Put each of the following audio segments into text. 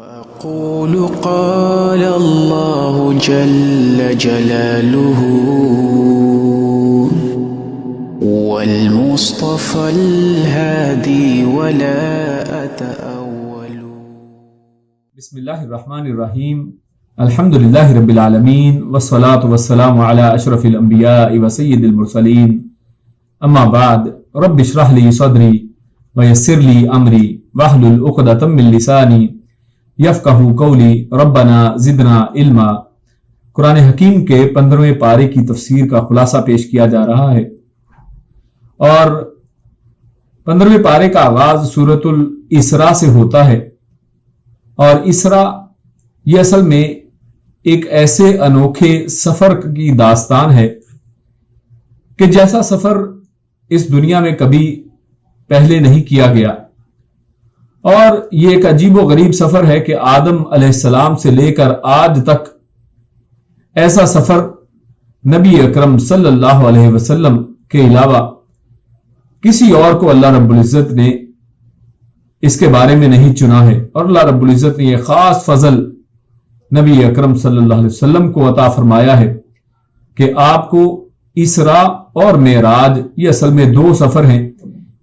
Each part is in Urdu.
وأقول قال الله جل جلاله والمصطفى الهادي ولا أتأول. بسم اللہ الرحمن الرحیم. الحمد للہ رب العالمین والصلاة والسلام علی اشرف الانبیاء وسید المرسلین. اما بعد رب اشرح لی صدری ویسر لی امری واحلل عقدۃ من لسانی یفقہوا قولی. ربنا زدنا علما. قرآن حکیم کے 15ویں پارے کی تفسیر کا خلاصہ پیش کیا جا رہا ہے، اور 15ویں پارے کا آغاز سورۃ الاسراء سے ہوتا ہے. اور اسراء یہ اصل میں ایک ایسے انوکھے سفر کی داستان ہے کہ جیسا سفر اس دنیا میں کبھی پہلے نہیں کیا گیا. اور یہ ایک عجیب و غریب سفر ہے کہ آدم علیہ السلام سے لے کر آج تک ایسا سفر نبی اکرم صلی اللہ علیہ وسلم کے علاوہ کسی اور کو اللہ رب العزت نے اس کے بارے میں نہیں چنا ہے. اور اللہ رب العزت نے یہ خاص فضل نبی اکرم صلی اللہ علیہ وسلم کو عطا فرمایا ہے کہ آپ کو اسراء اور معراج، یہ اصل میں 2 سفر ہیں،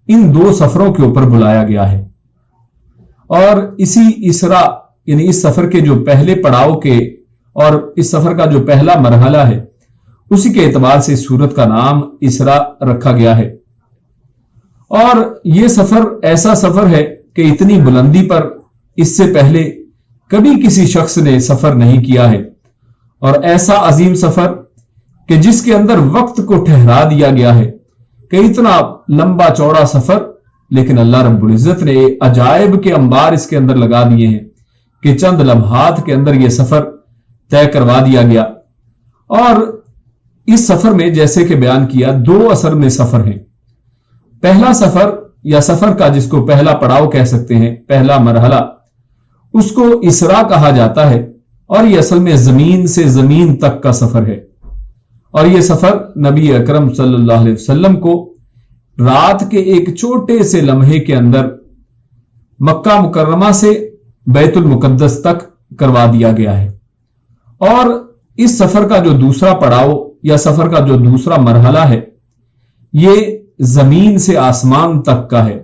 ان 2 سفروں کے اوپر بلایا گیا ہے. اور اسی اسراء یعنی اس سفر کے جو پہلے پڑاؤ کے اور اس سفر کا جو پہلا مرحلہ ہے، اسی کے اعتبار سے سورت کا نام اسراء رکھا گیا ہے. اور یہ سفر ایسا سفر ہے کہ اتنی بلندی پر اس سے پہلے کبھی کسی شخص نے سفر نہیں کیا ہے، اور ایسا عظیم سفر کہ جس کے اندر وقت کو ٹھہرا دیا گیا ہے کہ اتنا لمبا چوڑا سفر، لیکن اللہ رب العزت نے عجائب کے انبار اس کے اندر لگا دیے ہیں کہ چند لمحات کے اندر یہ سفر طے کروا دیا گیا. اور اس سفر میں جیسے کہ بیان کیا 2 اثر میں سفر ہیں. پہلا سفر یا سفر کا جس کو پہلا پڑاؤ کہہ سکتے ہیں، پہلا مرحلہ، اس کو اسراء کہا جاتا ہے. اور یہ اصل میں زمین سے زمین تک کا سفر ہے. اور یہ سفر نبی اکرم صلی اللہ علیہ وسلم کو رات کے ایک چھوٹے سے لمحے کے اندر مکہ مکرمہ سے بیت المقدس تک کروا دیا گیا ہے. اور اس سفر کا جو دوسرا پڑاؤ یا سفر کا جو دوسرا مرحلہ ہے، یہ زمین سے آسمان تک کا ہے.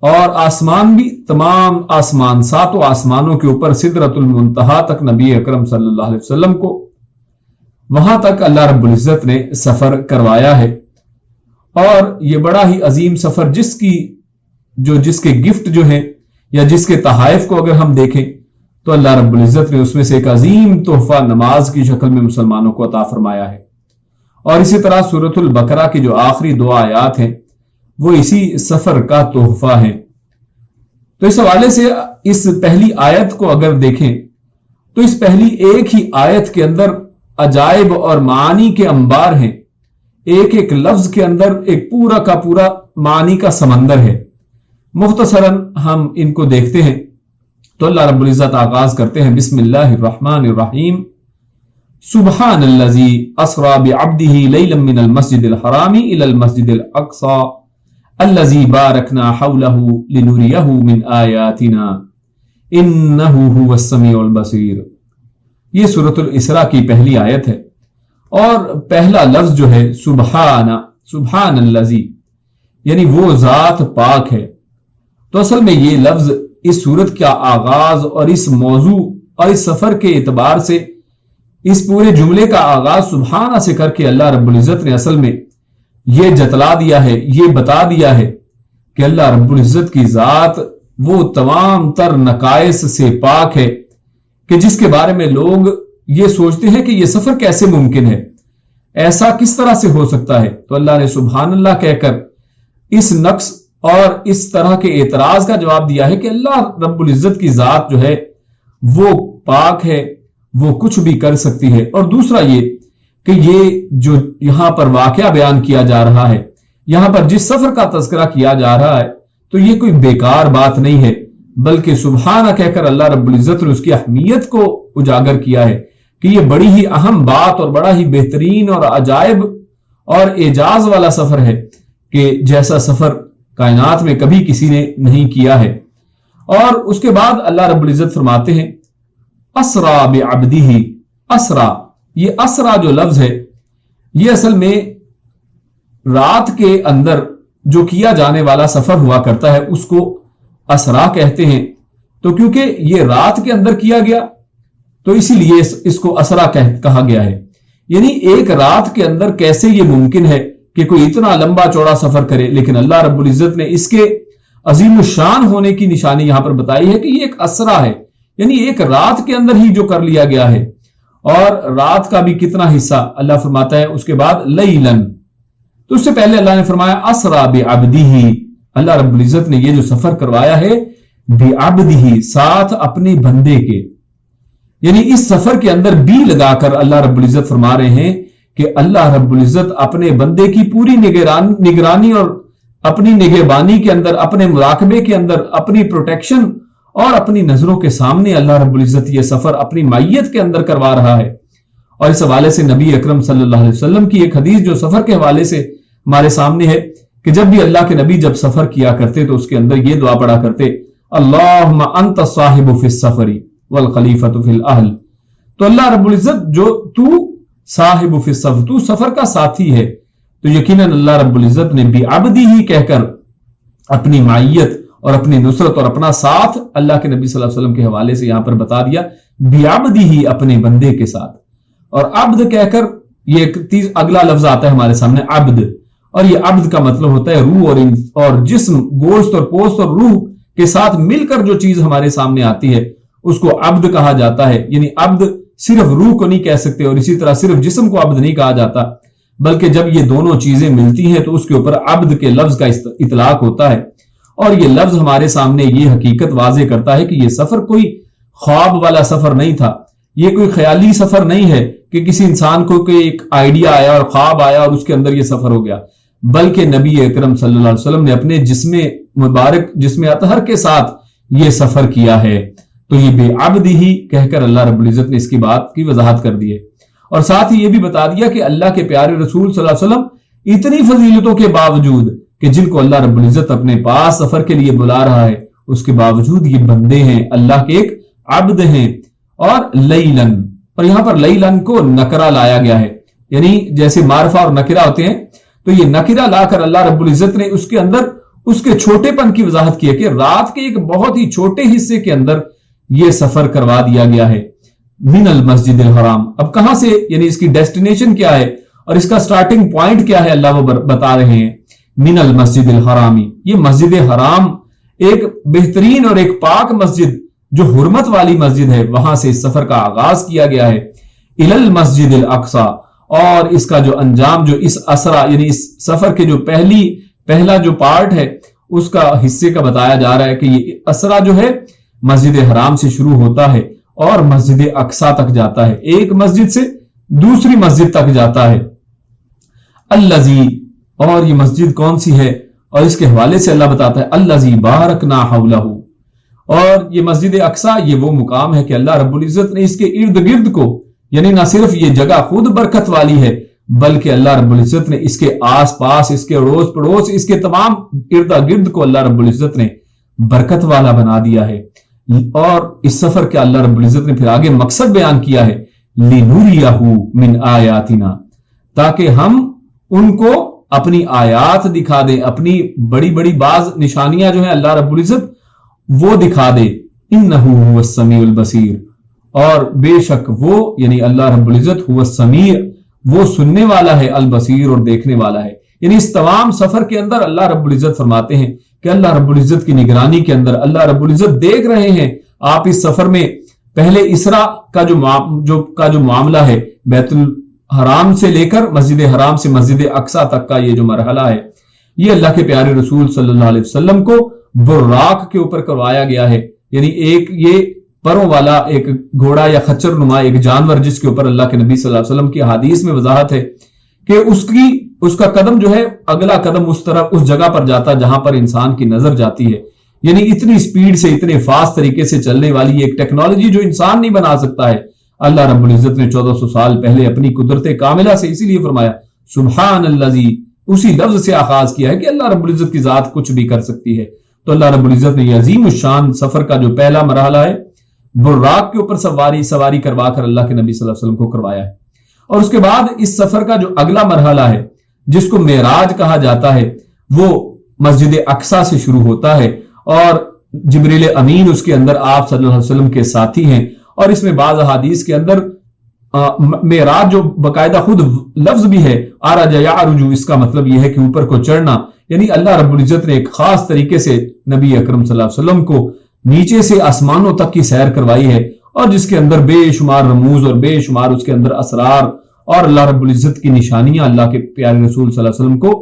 اور آسمان بھی تمام آسمان، 7 آسمانوں کے اوپر سدرۃ المنتہا تک نبی اکرم صلی اللہ علیہ وسلم کو وہاں تک اللہ رب العزت نے سفر کروایا ہے. اور یہ بڑا ہی عظیم سفر جس کے گفٹ جو ہیں یا جس کے تحائف کو اگر ہم دیکھیں تو اللہ رب العزت نے اس میں سے ایک عظیم تحفہ نماز کی شکل میں مسلمانوں کو عطا فرمایا ہے. اور اسی طرح سورۃ البقرہ کی جو آخری 2 آیات ہیں وہ اسی سفر کا تحفہ ہیں. تو اس حوالے سے اس پہلی آیت کو اگر دیکھیں تو اس پہلی ایک ہی آیت کے اندر عجائب اور معانی کے انبار ہیں. ایک ایک لفظ کے اندر ایک پورا کا پورا معانی کا سمندر ہے. مختصراً ہم ان کو دیکھتے ہیں تو اللہ رب العزت آغاز کرتے ہیں بسم اللہ الرحمن الرحیم. سبحان الذی اسری بعبدہ لیلا من المسجد الحرام الی المسجد الاقصی الذی بارکنا حولہ لنریہ من آیاتنا انہ هو السمیع البصیر. یہ سورۃ الاسراء کی پہلی آیت ہے. اور پہلا لفظ جو ہے سبحان الذی، یعنی وہ ذات پاک ہے. تو اصل میں یہ لفظ اس سورت کا آغاز اور اس موضوع اور اس سفر کے اعتبار سے اس پورے جملے کا آغاز سبحانہ سے کر کے اللہ رب العزت نے اصل میں یہ جتلا دیا ہے، یہ بتا دیا ہے کہ اللہ رب العزت کی ذات وہ تمام تر نقائص سے پاک ہے کہ جس کے بارے میں لوگ یہ سوچتے ہیں کہ یہ سفر کیسے ممکن ہے، ایسا کس طرح سے ہو سکتا ہے. تو اللہ نے سبحان اللہ کہہ کر اس نقص اور اس طرح کے اعتراض کا جواب دیا ہے کہ اللہ رب العزت کی ذات جو ہے وہ پاک ہے، وہ کچھ بھی کر سکتی ہے. اور دوسرا یہ کہ یہ جو یہاں پر واقعہ بیان کیا جا رہا ہے، یہاں پر جس سفر کا تذکرہ کیا جا رہا ہے، تو یہ کوئی بیکار بات نہیں ہے، بلکہ سبحانہ کہہ کر اللہ رب العزت نے اس کی اہمیت کو اجاگر کیا ہے کہ یہ بڑی ہی اہم بات اور بڑا ہی بہترین اور عجائب اور اعجاز والا سفر ہے کہ جیسا سفر کائنات میں کبھی کسی نے نہیں کیا ہے. اور اس کے بعد اللہ رب العزت فرماتے ہیں اسرا بعبدہ. اسرا، یہ اسرا جو لفظ ہے یہ اصل میں رات کے اندر جو کیا جانے والا سفر ہوا کرتا ہے اس کو اسرا کہتے ہیں. تو کیونکہ یہ رات کے اندر کیا گیا تو اسی لیے اس کو اسرا کہا گیا ہے. یعنی ایک رات کے اندر کیسے یہ ممکن ہے کہ کوئی اتنا لمبا چوڑا سفر کرے، لیکن اللہ رب العزت نے اس کے عظیم الشان ہونے کی نشانی یہاں پر بتائی ہے کہ یہ ایک اسرا ہے، یعنی ایک رات کے اندر ہی جو کر لیا گیا ہے. اور رات کا بھی کتنا حصہ اللہ فرماتا ہے اس کے بعد لیلن. تو اس سے پہلے اللہ نے فرمایا اسرا بعبدہ، اللہ رب العزت نے یہ جو سفر کروایا ہے بعبدہ، ساتھ اپنے بندے کے. یعنی اس سفر کے اندر بھی لگا کر اللہ رب العزت فرما رہے ہیں کہ اللہ رب العزت اپنے بندے کی پوری نگرانی اور اپنی نگہبانی کے اندر، اپنے مراقبے کے اندر، اپنی پروٹیکشن اور اپنی نظروں کے سامنے اللہ رب العزت یہ سفر اپنی معیت کے اندر کروا رہا ہے. اور اس حوالے سے نبی اکرم صلی اللہ علیہ وسلم کی ایک حدیث جو سفر کے حوالے سے ہمارے سامنے ہے کہ جب بھی اللہ کے نبی جب سفر کیا کرتے تو اس کے اندر یہ دعا پڑھا کرتے اللہم انت الصاحب فی السفر والخلیفۃ فی الاہل. تو اللہ رب العزت جو تو صاحب فی السفر، تو سفر کا ساتھی ہے، تو یقیناً اللہ رب العزت نے بعبدہ کہہ کر اپنی معیت اور اپنی نصرت اور اپنا ساتھ اللہ کے نبی صلی اللہ علیہ وسلم کے حوالے سے یہاں پر بتا دیا بعبدہ، اپنے بندے کے ساتھ. اور عبد کہہ کر یہ اگلا لفظ آتا ہے ہمارے سامنے عبد، اور یہ عبد کا مطلب ہوتا ہے روح اور جسم، گوشت اور پوست اور روح کے ساتھ مل کر جو چیز ہمارے سامنے آتی ہے اس کو عبد کہا جاتا ہے. یعنی عبد صرف روح کو نہیں کہہ سکتے اور اسی طرح صرف جسم کو عبد نہیں کہا جاتا، بلکہ جب یہ دونوں چیزیں ملتی ہیں تو اس کے اوپر عبد کے لفظ کا اطلاق ہوتا ہے. اور یہ لفظ ہمارے سامنے یہ حقیقت واضح کرتا ہے کہ یہ سفر کوئی خواب والا سفر نہیں تھا، یہ کوئی خیالی سفر نہیں ہے کہ کسی انسان کو کوئی ایک آئیڈیا آیا اور خواب آیا اور اس کے اندر یہ سفر ہو گیا، بلکہ نبی اکرم صلی اللہ علیہ وسلم نے اپنے جسم مبارک، جسم اطہر کے ساتھ یہ سفر کیا ہے. تو یہ بعبدہ ہی کہہ کر اللہ رب العزت نے اس کی بات کی وضاحت کر دی ہے. اور ساتھ ہی یہ بھی بتا دیا کہ اللہ کے پیارے رسول صلی اللہ علیہ وسلم اتنی فضیلتوں کے باوجود کہ جن کو اللہ رب العزت اپنے پاس سفر کے لیے بلا رہا ہے، اس کے باوجود یہ بندے ہیں، اللہ کے ایک عبد ہیں. اور لیلن، اور یہاں پر لیلن کو نکرہ لایا گیا ہے، یعنی جیسے معرفہ اور نکرہ ہوتے ہیں تو یہ نکرہ لا کر اللہ رب العزت نے اس کے اندر اس کے چھوٹے پن کی وضاحت کی ہے کہ رات کے ایک بہت ہی چھوٹے حصے کے اندر یہ سفر کروا دیا گیا ہے من المسجد الحرام. اب کہاں سے، یعنی اس کی ڈیسٹینیشن کیا ہے اور اس کا سٹارٹنگ پوائنٹ کیا ہے، اللہ وہ بتا رہے ہیں من المسجد الحرامی. یہ مسجد حرام ایک بہترین اور ایک پاک مسجد جو حرمت والی مسجد ہے، وہاں سے اس سفر کا آغاز کیا گیا ہے الی المسجد الاقصی. اور اس کا جو انجام، جو اس اسرا یعنی اس سفر کے جو پہلا جو پارٹ ہے اس کا حصے کا بتایا جا رہا ہے کہ یہ اسرا جو ہے مسجد حرام سے شروع ہوتا ہے اور مسجد اقصی تک جاتا ہے، ایک مسجد سے دوسری مسجد تک جاتا ہے. الذی، اور یہ مسجد کون سی ہے، اور اس کے حوالے سے اللہ بتاتا ہے الذی بارکنا حولہ. اور یہ مسجد اقصی یہ وہ مقام ہے کہ اللہ رب العزت نے اس کے ارد گرد کو، یعنی نہ صرف یہ جگہ خود برکت والی ہے بلکہ اللہ رب العزت نے اس کے آس پاس، اس کے اڑوس پڑوس، اس کے تمام ارد گرد کو اللہ رب العزت نے برکت والا بنا دیا ہے. اور اس سفر کے اللہ رب العزت نے پھر آگے مقصد بیان کیا ہے لِنُرِيَهُ مِنْ آیَاتِنَا، تاکہ ہم ان کو اپنی آیات دکھا دے، اپنی بڑی بڑی بعض نشانیاں جو ہیں اللہ رب العزت وہ دکھا دے. اِنَّهُ هُوَ السَّمِيعُ الْبَصِيرُ، اور بے شک وہ یعنی اللہ رب العزت هُوَ السَّمِيعُ، وہ سننے والا ہے، البصیر، اور دیکھنے والا ہے. یعنی اس تمام سفر کے اندر اللہ رب العزت فرماتے ہیں کہ اللہ رب العزت کی نگرانی کے اندر اللہ رب العزت دیکھ رہے ہیں. آپ اس سفر میں پہلے اسرا کا جو معاملہ ہے، بیت الحرام سے لے کر مسجد حرام سے مسجد اقصی تک کا یہ جو مرحلہ ہے، یہ اللہ کے پیارے رسول صلی اللہ علیہ وسلم کو براق کے اوپر کروایا گیا ہے. یعنی ایک یہ پروں والا ایک گھوڑا یا خچر نما ایک جانور جس کے اوپر اللہ کے نبی صلی اللہ علیہ وسلم کی حدیث میں وضاحت ہے کہ اس کا قدم جو ہے اگلا قدم اس طرح اس جگہ پر جاتا جہاں پر انسان کی نظر جاتی ہے. یعنی اتنی سپیڈ سے، اتنے فاسٹ طریقے سے چلنے والی ایک ٹیکنالوجی جو انسان نہیں بنا سکتا ہے، اللہ رب العزت نے 1400 سال پہلے اپنی قدرت کاملہ سے اسی لیے فرمایا سبحان الذی، اسی لفظ سے آغاز کیا ہے کہ اللہ رب العزت کی ذات کچھ بھی کر سکتی ہے. تو اللہ رب العزت نے یہ عظیم الشان سفر کا جو پہلا مرحلہ ہے براق کے اوپر سواری کروا کر اللہ کے نبی صلی اللہ علیہ وسلم کو کروایا ہے، اور اس کے بعد اس سفر کا جو اگلا مرحلہ ہے جس کو معراج کہا جاتا ہے وہ مسجد اقصی سے شروع ہوتا ہے، اور جبریل امین اس کے اندر آپ صلی اللہ علیہ وسلم کے ساتھی ہیں، اور اس میں بعض احادیث کے اندر معراج جو باقاعدہ خود لفظ بھی ہے عرج یعرج، اس کا مطلب یہ ہے کہ اوپر کو چڑھنا، یعنی اللہ رب العزت نے ایک خاص طریقے سے نبی اکرم صلی اللہ علیہ وسلم کو نیچے سے آسمانوں تک کی سیر کروائی ہے، اور جس کے اندر بے شمار رموز اور بے شمار اس کے اندر اسرار اور اللہ رب العزت کی نشانیاں اللہ کے پیارے رسول صلی اللہ علیہ وسلم کو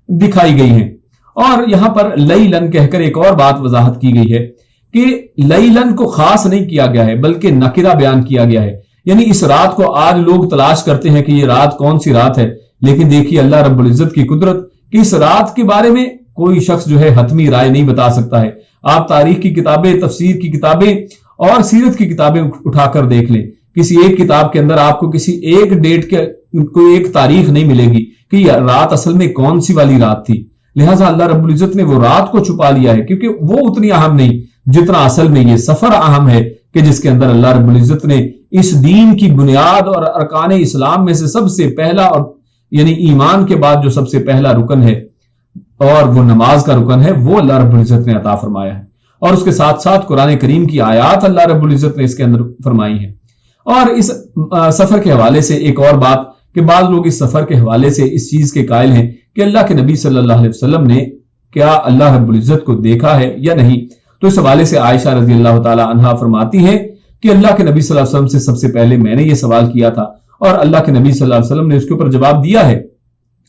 دکھائی گئی ہیں۔ اور یہاں پر لیلن کہہ کر ایک اور بات وضاحت کی گئی ہے کہ لیلن کو خاص نہیں کیا گیا ہے بلکہ نکرہ بیان کیا گیا ہے، یعنی اس رات کو آج لوگ تلاش کرتے ہیں کہ یہ رات کون سی رات ہے، لیکن دیکھیے اللہ رب العزت کی قدرت کہ اس رات کے بارے میں کوئی شخص جو ہے حتمی رائے نہیں بتا سکتا ہے۔ آپ تاریخ کی کتابیں، تفسیر کی کتابیں اور سیرت کی کتابیں اٹھا کر دیکھ لیں، کسی ایک کتاب کے اندر آپ کو کسی ایک ڈیٹ کے کوئی ایک تاریخ نہیں ملے گی کہ یہ رات اصل میں کون سی والی رات تھی۔ لہٰذا اللہ رب العزت نے وہ رات کو چھپا لیا ہے کیونکہ وہ اتنی اہم نہیں جتنا اصل میں یہ سفر اہم ہے کہ جس کے اندر اللہ رب العزت نے اس دین کی بنیاد اور ارکان اسلام میں سے سب سے پہلا، اور یعنی ایمان کے بعد جو سب سے پہلا رکن ہے اور وہ نماز کا رکن ہے، وہ اللہ رب العزت نے عطا فرمایا ہے، اور اس کے ساتھ ساتھ قرآن کریم کی آیات اللہ رب العزت نے اس کے اندر فرمائی ہیں۔ اور اس سفر کے حوالے سے ایک اور بات کہ بعض لوگ اس سفر کے حوالے سے اس چیز کے قائل ہیں کہ اللہ کے نبی صلی اللہ علیہ وسلم نے کیا اللہ رب العزت کو دیکھا ہے یا نہیں، تو اس حوالے سے عائشہ رضی اللہ تعالی عنہا فرماتی ہیں کہ اللہ کے نبی صلی اللہ علیہ وسلم سے سب سے پہلے میں نے یہ سوال کیا تھا، اور اللہ کے نبی صلی اللہ علیہ وسلم نے اس کے اوپر جواب دیا ہے۔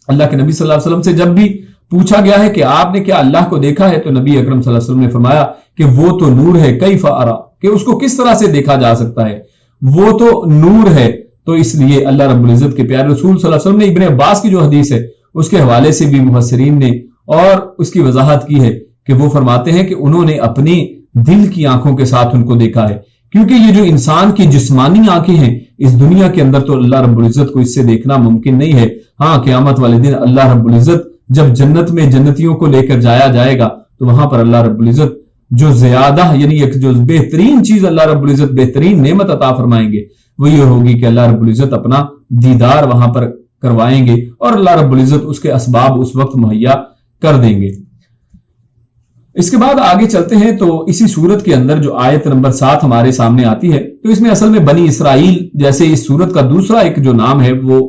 اللہ کے نبی صلی اللہ علیہ وسلم سے جب بھی پوچھا گیا ہے کہ آپ نے کیا اللہ کو دیکھا ہے، تو نبی اکرم صلی اللہ علیہ وسلم نے فرمایا کہ وہ تو نور ہے، کیف ارا، کہ اس کو کس طرح سے دیکھا جا سکتا ہے، وہ تو نور ہے۔ تو اس لیے اللہ رب العزت کے پیارے رسول صلی اللہ علیہ وسلم نے ابن عباس کی جو حدیث ہے اس کے حوالے سے بھی مفسرین نے اور اس کی وضاحت کی ہے کہ وہ فرماتے ہیں کہ انہوں نے اپنی دل کی آنکھوں کے ساتھ ان کو دیکھا ہے، کیونکہ یہ جو انسان کی جسمانی آنکھیں ہیں اس دنیا کے اندر تو اللہ رب العزت کو اس سے دیکھنا ممکن نہیں ہے۔ ہاں قیامت والے دن اللہ رب العزت جب جنت میں جنتیوں کو لے کر جایا جائے گا تو وہاں پر اللہ رب العزت جو زیادہ یعنی ایک جو بہترین چیز اللہ رب العزت بہترین نعمت عطا فرمائیں گے وہ یہ ہوگی کہ اللہ رب العزت اپنا دیدار وہاں پر کروائیں گے، اور اللہ رب العزت اس کے اسباب اس وقت مہیا کر دیں گے۔ اس کے بعد آگے چلتے ہیں تو اسی سورت کے اندر جو آیت نمبر 7 ہمارے سامنے آتی ہے تو اس میں اصل میں بنی اسرائیل، جیسے اس سورت کا دوسرا ایک جو نام ہے وہ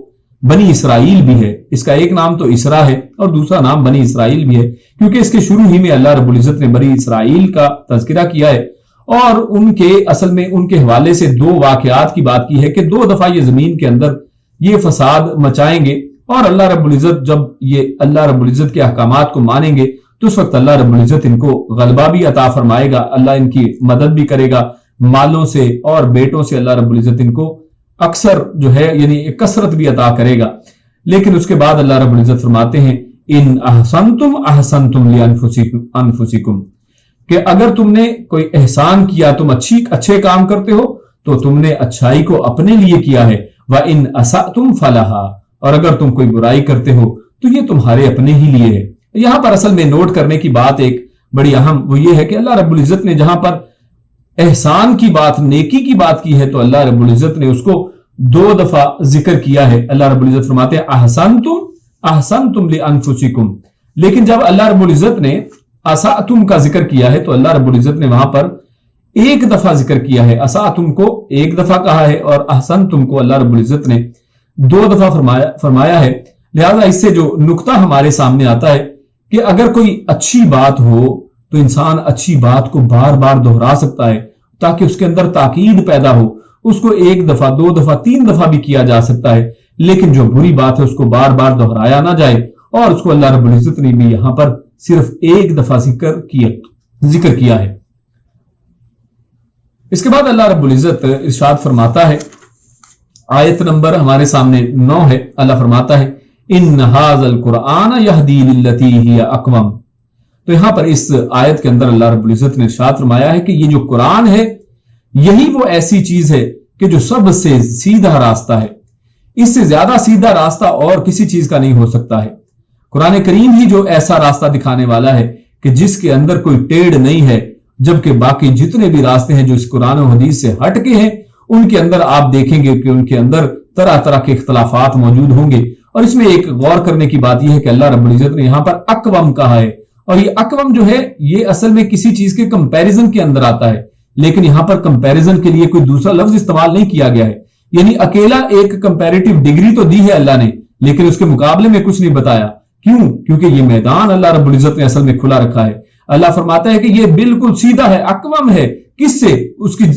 بنی اسرائیل بھی ہے، اس کا ایک نام تو اسرا ہے اور دوسرا نام بنی اسرائیل بھی ہے، کیونکہ اس کے شروع ہی میں اللہ رب العزت نے بنی اسرائیل کا تذکرہ کیا ہے، اور ان کے اصل میں ان کے حوالے سے 2 واقعات کی بات کی ہے کہ 2 دفعہ یہ زمین کے اندر یہ فساد مچائیں گے، اور اللہ رب العزت جب یہ اللہ رب العزت کے احکامات کو مانیں گے تو اس وقت اللہ رب العزت ان کو غلبہ بھی عطا فرمائے گا، اللہ ان کی مدد بھی کرے گا مالوں سے اور بیٹوں سے، اللہ رب العزت ان کو اکثر جو ہے یعنی کثرت بھی عطا کرے گا۔ لیکن اس کے بعد اللہ رب العزت فرماتے ہیں ان احسنتم احسنتم لانفسکم، کہ اگر تم نے کوئی احسان کیا، تم اچھے کام کرتے ہو تو تم نے اچھائی کو اپنے لیے کیا ہے، وَإِنْ أَسَأْتُمْ فَلَهَا، اور اگر تم کوئی برائی کرتے ہو تو یہ تمہارے اپنے ہی لیے ہے۔ یہاں پر اصل میں نوٹ کرنے کی بات ایک بڑی اہم وہ یہ ہے کہ اللہ رب العزت نے جہاں پر احسان کی بات، نیکی کی بات کی ہے تو اللہ رب العزت نے اس کو 2 دفعہ ذکر کیا ہے۔ اللہ رب العزت فرماتے ہیں احسنتم لانفسکم، لیکن جب اللہ رب العزت نے اساتم کا ذکر کیا ہے تو اللہ رب العزت نے وہاں پر 1 دفعہ ذکر کیا ہے، اساتم کو 1 دفعہ کہا ہے اور احسنتم کو اللہ رب العزت نے 2 دفعہ فرمایا ہے۔ لہذا اس سے جو نقطہ ہمارے سامنے آتا ہے کہ اگر کوئی اچھی بات ہو تو انسان اچھی بات کو بار بار دہرا سکتا ہے تاکہ اس کے اندر تاکید پیدا ہو، اس کو 1 دفعہ 2 دفعہ 3 دفعہ بھی کیا جا سکتا ہے، لیکن جو بری بات ہے اس کو بار بار دہرایا نہ جائے، اور اس کو اللہ رب العزت نے بھی یہاں پر صرف 1 دفعہ ذکر کیا ہے۔ اس کے بعد اللہ رب العزت ارشاد فرماتا ہے، آیت نمبر ہمارے سامنے 9 ہے، اللہ فرماتا ہے ان ھذا القرآن یہدی للتی ہی اقوم۔ تو یہاں پر اس آیت کے اندر اللہ رب العزت نے ارشاد فرمایا ہے کہ یہ جو قرآن ہے یہی وہ ایسی چیز ہے کہ جو سب سے سیدھا راستہ ہے، اس سے زیادہ سیدھا راستہ اور کسی چیز کا نہیں ہو سکتا ہے۔ قرآن کریم ہی جو ایسا راستہ دکھانے والا ہے کہ جس کے اندر کوئی ٹیڑھ نہیں ہے، جبکہ باقی جتنے بھی راستے ہیں جو اس قرآن و حدیث سے ہٹ کے ہیں ان کے اندر آپ دیکھیں گے کہ ان کے اندر طرح طرح کے اختلافات موجود ہوں گے۔ اور اس میں ایک غور کرنے کی بات یہ ہے کہ اللہ رب العزت نے یہاں پر اقوام کہا ہے، اور یہ اقوام جو ہے یہ اصل میں کسی چیز کے کمپیریزن کے اندر آتا ہے، لیکن یہاں پر کمپیریزن کے لیے کوئی دوسرا لفظ استعمال نہیں کیا گیا ہے، یعنی اکیلا ایک کمپیریٹیو ڈگری تو دی ہے اللہ نے، لیکن اس کے مقابلے میں کچھ نہیں بتایا۔ کیوں؟ کیونکہ یہ میدان اللہ رب العزت نے اصل میں کھلا رکھا ہے۔ اللہ فرماتا ہے کہ یہ بالکل سیدھا ہے، اقوام ہے۔ کس سے؟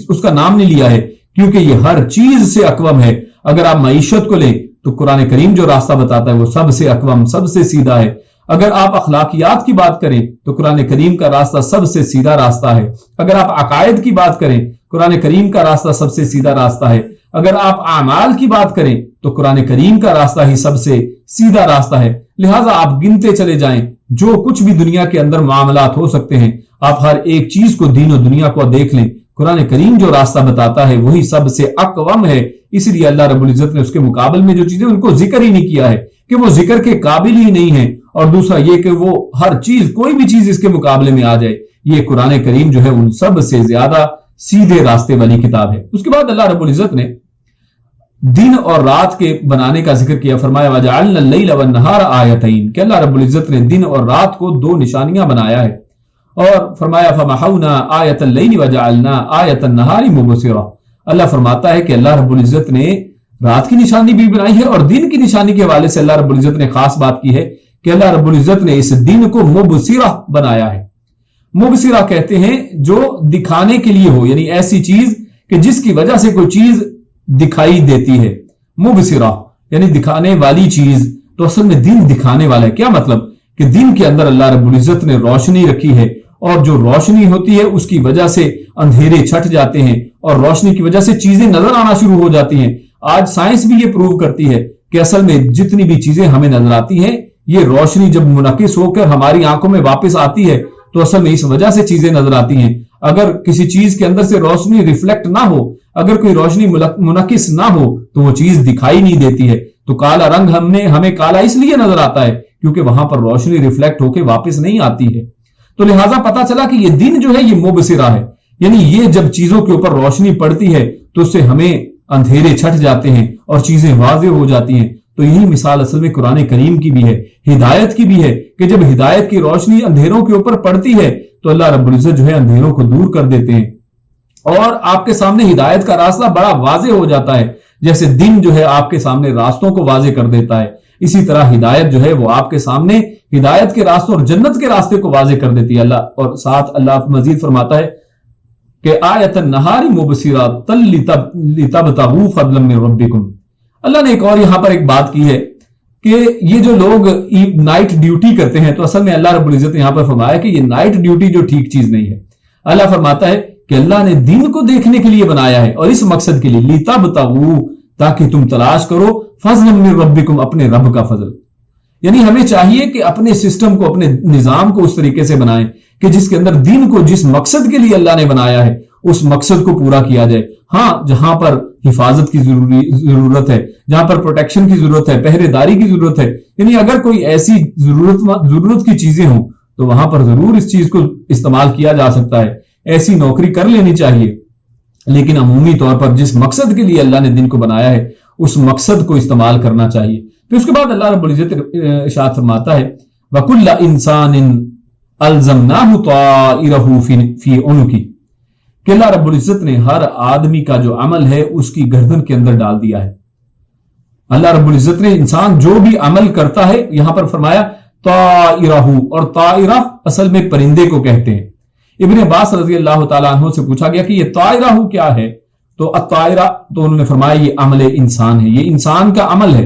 اس کا نام نہیں لیا ہے، کیونکہ یہ ہر چیز سے اقوام ہے۔ اگر آپ معیشت کو لیں تو قرآن کریم جو راستہ بتاتا ہے وہ سب سے اقوام، سب سے سیدھا ہے۔ اگر آپ اخلاقیات کی بات کریں تو قرآن کریم کا راستہ سب سے سیدھا راستہ ہے۔ اگر آپ عقائد کی بات کریں قرآن کریم کا راستہ سب سے سیدھا راستہ ہے۔ اگر آپ اعمال کی بات کریں تو قرآن کریم کا راستہ ہی سب سے سیدھا راستہ ہے۔ لہٰذا آپ گنتے چلے جائیں، جو کچھ بھی دنیا کے اندر معاملات ہو سکتے ہیں، آپ ہر ایک چیز کو، دین و دنیا کو دیکھ لیں، قرآن کریم جو راستہ بتاتا ہے وہی سب سے اقوام ہے۔ اس لیے اللہ رب العزت نے اس کے مقابل میں جو چیزیں ان کو ذکر ہی نہیں کیا ہے کہ وہ ذکر کے قابل ہی نہیں ہیں، اور دوسرا یہ کہ وہ ہر چیز، کوئی بھی چیز اس کے مقابلے میں آ جائے۔ یہ قرآن کریم جو ہے ان سب سے زیادہ سیدھے راستے والی کتاب ہے۔ اس کے بعد اللہ رب العزت نے دن اور رات کے بنانے کا ذکر کیا، فرمایا وَجَعَلْنَا اللَّيْلَ وَالنَّهَارَ آیَتَيْنِ کہ اللہ رب العزت نے دن اور رات کو دو نشانیاں بنایا ہے، اور فرمایا فَمَحَوْنَا آیَةَ اللَّيْلِ وَجَعَلْنَا آیَةَ النَّهَارِ مُبْصِرَةً۔ اللہ فرماتا ہے کہ اللہ رب العزت نے رات کی نشانی بھی بنائی ہے، اور دن کی نشانی کے حوالے سے اللہ رب العزت نے خاص بات کی ہے کہ اللہ رب العزت نے اس دن کو مبصرہ بنایا ہے۔ مبصرہ کہتے ہیں جو دکھانے کے لیے ہو، یعنی ایسی چیز کہ جس کی وجہ سے کوئی چیز دکھائی دیتی ہے۔ مبصرہ یعنی دکھانے والی چیز، تو اصل میں دن دکھانے والا ہے۔ کیا مطلب؟ کہ دن کے اندر اللہ رب العزت نے روشنی رکھی ہے، اور جو روشنی ہوتی ہے اس کی وجہ سے اندھیرے چھٹ جاتے ہیں، اور روشنی کی وجہ سے چیزیں نظر آنا شروع ہو جاتی ہیں۔ آج سائنس بھی یہ پروو کرتی ہے کہ اصل میں جتنی بھی چیزیں ہمیں نظر آتی ہیں، یہ روشنی جب منعکس ہو کر ہماری آنکھوں میں واپس آتی ہے تو اصل میں اس وجہ سے چیزیں نظر آتی ہیں۔ اگر کسی چیز کے اندر سے روشنی ریفلیکٹ نہ ہو، اگر کوئی روشنی منعکس نہ ہو تو وہ چیز دکھائی نہیں دیتی ہے۔ تو کالا رنگ ہمیں کالا اس لیے نظر آتا ہے کیونکہ وہاں پر روشنی ریفلیکٹ ہو کے واپس نہیں آتی ہے۔ تو لہٰذا پتا چلا کہ یہ دن جو ہے یہ مبصرہ ہے، یعنی یہ جب چیزوں کے اوپر روشنی پڑتی ہے تو اس سے ہمیں اندھیرے چھٹ جاتے ہیں اور چیزیں واضح ہو جاتی ہیں۔ تو یہی مثال اصل میں قرآن کریم کی بھی ہے، ہدایت کی بھی ہے، کہ جب ہدایت کی روشنی اندھیروں کے اوپر پڑتی ہے تو اللہ رب العزت جو ہے اندھیروں کو دور کر دیتے ہیں، اور آپ کے سامنے ہدایت کا راستہ بڑا واضح ہو جاتا ہے۔ جیسے دن جو ہے آپ کے سامنے راستوں کو واضح کر دیتا ہے، اسی طرح ہدایت جو ہے وہ آپ کے سامنے ہدایت کے راستوں اور جنت کے راستے کو واضح کر دیتی ہے اللہ۔ اور ساتھ اللہ مزید فرماتا ہے کہ آیۃ النہار مبصرۃ لتبتغوا فضلا من ربکم۔ اللہ نے ایک اور یہاں پر ایک بات کی ہے کہ یہ جو لوگ نائٹ ڈیوٹی کرتے ہیں، تو اصل میں اللہ رب العزت نے یہاں پر فرمایا کہ یہ نائٹ ڈیوٹی جو ٹھیک چیز نہیں ہے۔ اللہ فرماتا ہے کہ اللہ نے دن کو دیکھنے کے لیے بنایا ہے، اور اس مقصد کے لیے لتبتغوا، تاکہ تم تلاش کرو فضلا من ربکم، اپنے رب کا فضل۔ یعنی ہمیں چاہیے کہ اپنے سسٹم کو، اپنے نظام کو اس طریقے سے بنائیں کہ جس کے اندر دن کو جس مقصد کے لیے اللہ نے بنایا ہے اس مقصد کو پورا کیا جائے۔ ہاں، جہاں پر حفاظت کی ضرورت ہے، جہاں پر پروٹیکشن کی ضرورت ہے، پہرے داری کی ضرورت ہے، یعنی اگر کوئی ایسی ضرورت کی چیزیں ہوں تو وہاں پر ضرور اس چیز کو استعمال کیا جا سکتا ہے، ایسی نوکری کر لینی چاہیے۔ لیکن عمومی طور پر جس مقصد کے لیے اللہ نے دن کو بنایا ہے اس مقصد کو استعمال کرنا چاہیے۔ پھر اس کے بعد اللہ رب العزت ارشاد فرماتا ہے وَكُلَّ إِنسَانٍ أَلْزَمْنَاهُ طَائِرَهُ فِي عُنُقِهِ کہ اللہ رب العزت نے ہر آدمی کا جو عمل ہے اس کی گردن کے اندر ڈال دیا ہے۔ اللہ رب العزت نے انسان جو بھی عمل کرتا ہے، یہاں پر فرمایا طائرہ، اور طائرہ اصل میں پرندے کو کہتے ہیں۔ ابن عباس رضی اللہ تعالیٰ عنہ سے پوچھا گیا کہ یہ طائرہ کیا ہے، تو الطائرہ، تو انہوں نے فرمایا یہ عمل انسان ہے، یہ انسان کا عمل ہے۔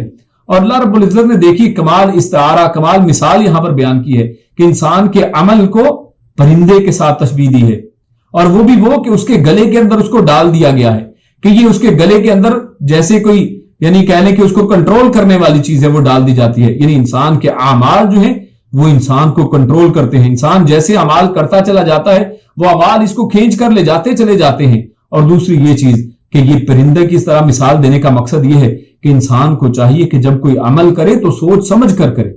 اور اللہ رب العزت نے دیکھی کمال استعارہ، کمال مثال یہاں پر بیان کی ہے کہ انسان کے عمل کو پرندے کے ساتھ تشبیہ دی ہے، اور وہ بھی وہ کہ اس کے گلے کے اندر اس کو ڈال دیا گیا ہے، کہ یہ اس کے گلے کے اندر جیسے کوئی، یعنی کہنے کہ اس کو کنٹرول کرنے والی چیز ہے وہ ڈال دی جاتی ہے۔ یعنی انسان کے اعمال جو ہیں وہ انسان کو کنٹرول کرتے ہیں، انسان جیسے اعمال کرتا چلا جاتا ہے وہ اعمال اس کو کھینچ کر لے جاتے چلے جاتے ہیں۔ اور دوسری یہ چیز کہ یہ پرندے کی اس طرح مثال دینے کا مقصد یہ ہے کہ انسان کو چاہیے کہ جب کوئی عمل کرے تو سوچ سمجھ کر کرے،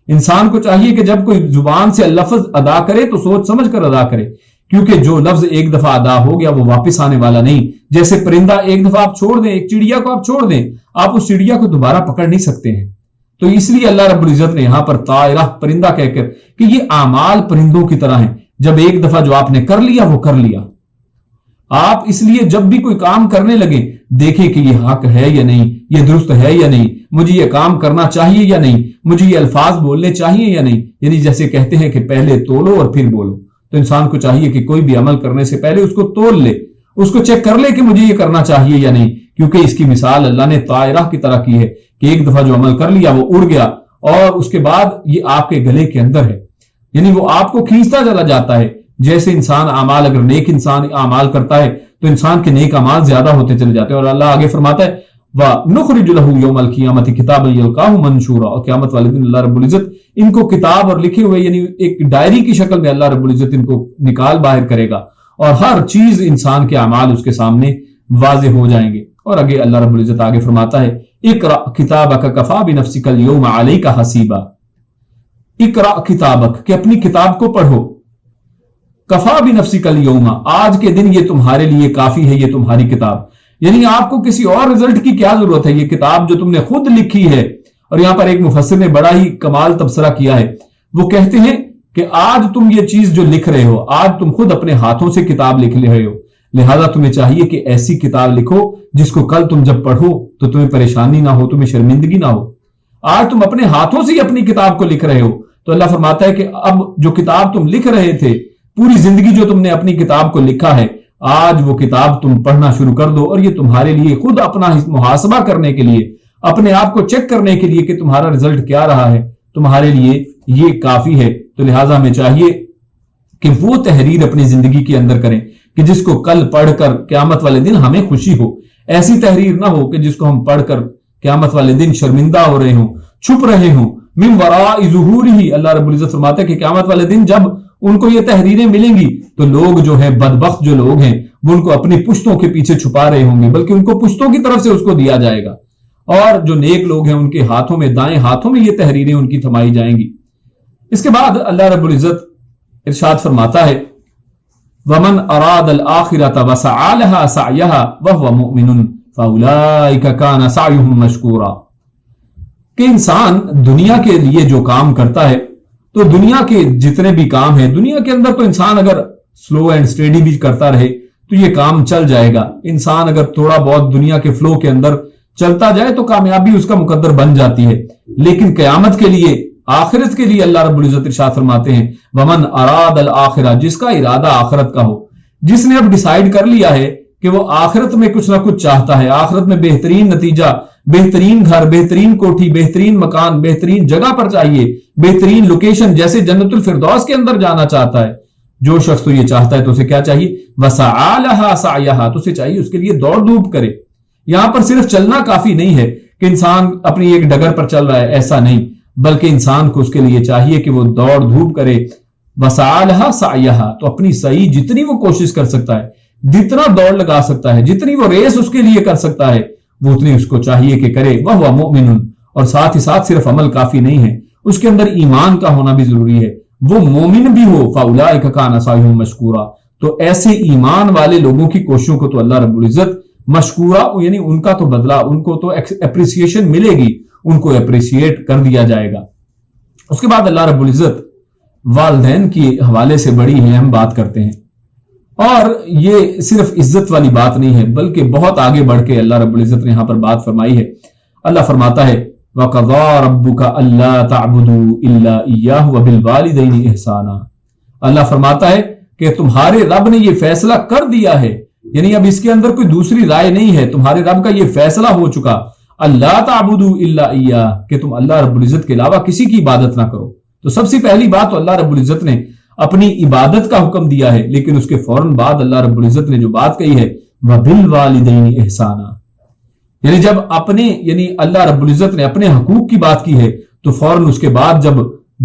انسان کو چاہیے کہ جب کوئی زبان سے لفظ ادا کرے تو سوچ سمجھ کر ادا کرے، کیونکہ جو لفظ ایک دفعہ ادا ہو گیا وہ واپس آنے والا نہیں۔ جیسے پرندہ ایک دفعہ آپ چھوڑ دیں، ایک چڑیا کو آپ چھوڑ دیں، آپ اس چڑیا کو دوبارہ پکڑ نہیں سکتے ہیں۔ تو اس لیے اللہ رب العزت نے یہاں پر طائرہ پرندہ کہہ کر کہ یہ اعمال پرندوں کی طرح ہیں، جب ایک دفعہ جو آپ نے کر لیا وہ کر لیا۔ آپ اس لیے جب بھی کوئی کام کرنے لگے دیکھیں کہ یہ حق ہے یا نہیں، یہ درست ہے یا نہیں، مجھے یہ کام کرنا چاہیے یا نہیں، مجھے یہ الفاظ بولنے چاہیے یا نہیں۔ یعنی جیسے کہتے ہیں کہ پہلے تولو اور پھر بولو، تو انسان کو چاہیے کہ کوئی بھی عمل کرنے سے پہلے اس کو تول لے، اس کو چیک کر لے کہ مجھے یہ کرنا چاہیے یا نہیں، کیونکہ اس کی مثال اللہ نے طائرہ کی طرح کی ہے کہ ایک دفعہ جو عمل کر لیا وہ اڑ گیا اور اس کے بعد یہ آپ کے گلے کے اندر ہے، یعنی وہ آپ کو کھینچتا چلا جاتا ہے۔ جیسے انسان اعمال، اگر نیک انسان اعمال کرتا ہے تو انسان کے نیک اعمال زیادہ ہوتے چلے جاتے ہیں، اور اللہ آگے فرماتا ہے وَنُخْرِجُ لَهُ يَوْمَ الْقِيَامَةِ كِتَابًا يَلْقَاهُ مَنشُورًا، اور قیامت والے دن اللہ رب العزت ان کو کتاب اور لکھے ہوئے یعنی ایک ڈائری کی شکل میں اللہ رب العزت ان کو نکال باہر کرے گا، اور ہر چیز انسان کے اعمال اس کے سامنے واضح ہو جائیں گے۔ اور آگے اللہ رب العزت آگے فرماتا ہے اقرأ کتابک کفی بنفسک اليوم علیک حسیبا، اقرأ کتابک کہ اپنی کتاب کو پڑھو، کفا بنفسک اليوم آج کے دن یہ تمہارے لیے کافی ہے، یہ تمہاری کتاب، یعنی آپ کو کسی اور رزلٹ کی کیا ضرورت ہے، یہ کتاب جو تم نے خود لکھی ہے۔ اور یہاں پر ایک مفسر نے بڑا ہی کمال تبصرہ کیا ہے، وہ کہتے ہیں کہ آج تم یہ چیز جو لکھ رہے ہو، آج تم خود اپنے ہاتھوں سے کتاب لکھ رہے ہو، لہذا تمہیں چاہیے کہ ایسی کتاب لکھو جس کو کل تم جب پڑھو تو تمہیں پریشانی نہ ہو، تمہیں شرمندگی نہ ہو۔ آج تم اپنے ہاتھوں سے ہی اپنی کتاب کو لکھ رہے ہو، تو اللہ فرماتا ہے کہ اب جو کتاب تم لکھ رہے تھے، پوری زندگی جو تم نے اپنی کتاب کو لکھا ہے، آج وہ کتاب تم پڑھنا شروع کر دو، اور یہ تمہارے لیے خود اپنا محاسبہ کرنے کے لیے، اپنے آپ کو چیک کرنے کے لیے کہ تمہارا رزلٹ کیا رہا ہے، تمہارے لیے یہ کافی ہے۔ تو لہٰذا ہمیں چاہیے کہ وہ تحریر اپنی زندگی کے اندر کریں کہ جس کو کل پڑھ کر قیامت والے دن ہمیں خوشی ہو۔ ایسی تحریر نہ ہو کہ جس کو ہم پڑھ کر قیامت والے دن شرمندہ ہو رہے ہوں، چھپ رہے ہوں، من وراء ظہورہ، اللہ رب العزت فرماتا ہے کہ قیامت والے دن جب ان کو یہ تحریریں ملیں گی تو لوگ جو ہیں بدبخت جو لوگ ہیں وہ ان کو اپنی پشتوں کے پیچھے چھپا رہے ہوں گے، بلکہ ان کو پشتوں کی طرف سے اس کو دیا جائے گا، اور جو نیک لوگ ہیں ان کے ہاتھوں میں، دائیں ہاتھوں میں یہ تحریریں ان کی تھمائی جائیں گی۔ اس کے بعد اللہ رب العزت ارشاد فرماتا ہے وَمَنْ أَرَادَ الْآخِرَةَ وَسَعَى لَهَا سَعْيَهَا وَهُوَ مُؤْمِنٌ فَأُولَٰئِكَ كَانَ سَعْيُهُمْ مَشْكُورًا، کہ انسان دنیا کے لیے جو کام کرتا ہے تو دنیا کے جتنے بھی کام ہیں، دنیا کے اندر تو انسان اگر سلو اینڈ اسٹیڈی بھی کرتا رہے تو یہ کام چل جائے گا۔ انسان اگر تھوڑا بہت دنیا کے فلو کے اندر چلتا جائے تو کامیابی اس کا مقدر بن جاتی ہے، لیکن قیامت کے لیے، آخرت کے لیے اللہ رب العزت ارشاد فرماتے ہیں ومن اراد الآخرہ، جس کا ارادہ آخرت کا ہو، جس نے اب ڈیسائیڈ کر لیا ہے کہ وہ آخرت میں کچھ نہ کچھ چاہتا ہے، آخرت میں بہترین نتیجہ، بہترین گھر، بہترین کوٹھی، بہترین مکان، بہترین جگہ پر چاہیے، بہترین لوکیشن، جیسے جنت الفردوس کے اندر جانا چاہتا ہے، جو شخص تو یہ چاہتا ہے تو اسے کیا چاہیے، وسعى لها سعيها، تو اسے چاہیے اس کے لیے دوڑ دھوپ کرے۔ یہاں پر صرف چلنا کافی نہیں ہے کہ انسان اپنی ایک ڈگر پر چل رہا ہے، ایسا نہیں، بلکہ انسان کو اس کے لیے چاہیے کہ وہ دوڑ دھوپ کرے۔ وسعى لها سعيها، تو اپنی صحیح جتنی وہ کوشش کر سکتا ہے، جتنا دوڑ لگا سکتا ہے، جتنی وہ ریس اس کے لیے کر سکتا ہے، وہ اتنی اس کو چاہیے کہ کرے۔ وَهُوَ مُؤْمِنٌ، اور ساتھ ہی ساتھ صرف عمل کافی نہیں ہے، اس کے اندر ایمان کا ہونا بھی ضروری ہے، وہ مومن بھی ہو۔ فَأُولَٰئِكَ كَانَ سَعْيُهُمْ مَشْكُورًا، تو ایسے ایمان والے لوگوں کی کوششوں کو تو اللہ رب العزت مشکورہ، یعنی ان کا تو بدلہ، ان کو تو اپریسیشن ملے گی، ان کو اپریشیٹ کر دیا جائے گا۔ اس کے بعد اللہ رب العزت والدین کے حوالے سے بڑی اہم بات کرتے ہیں، اور یہ صرف عزت والی بات نہیں ہے بلکہ بہت آگے بڑھ کے اللہ رب العزت نے یہاں پر بات فرمائی ہے۔ اللہ فرماتا ہے وَقَضَىٰ رَبُّكَ أَلَّا تَعْبُدُوا إِلَّا إِيَّاهُ وَبِالْوَالِدَيْنِ إِحْسَانًا، اللہ فرماتا ہے کہ تمہارے رب نے یہ فیصلہ کر دیا ہے، یعنی اب اس کے اندر کوئی دوسری رائے نہیں ہے، تمہارے رب کا یہ فیصلہ ہو چکا، اللہ تعبدوا الا ایاہ، کہ تم اللہ رب العزت کے علاوہ کسی کی عبادت نہ کرو۔ تو سب سے پہلی بات تو اللہ رب العزت نے اپنی عبادت کا حکم دیا ہے، لیکن اس کے فوراً بعد اللہ رب العزت نے جو بات کہی ہے وَبِالْوَالِدَيْنِ إِحْسَانًا، یعنی جب یعنی اللہ رب العزت نے اپنے حقوق کی بات کی ہے تو فوراً اس کے بعد جب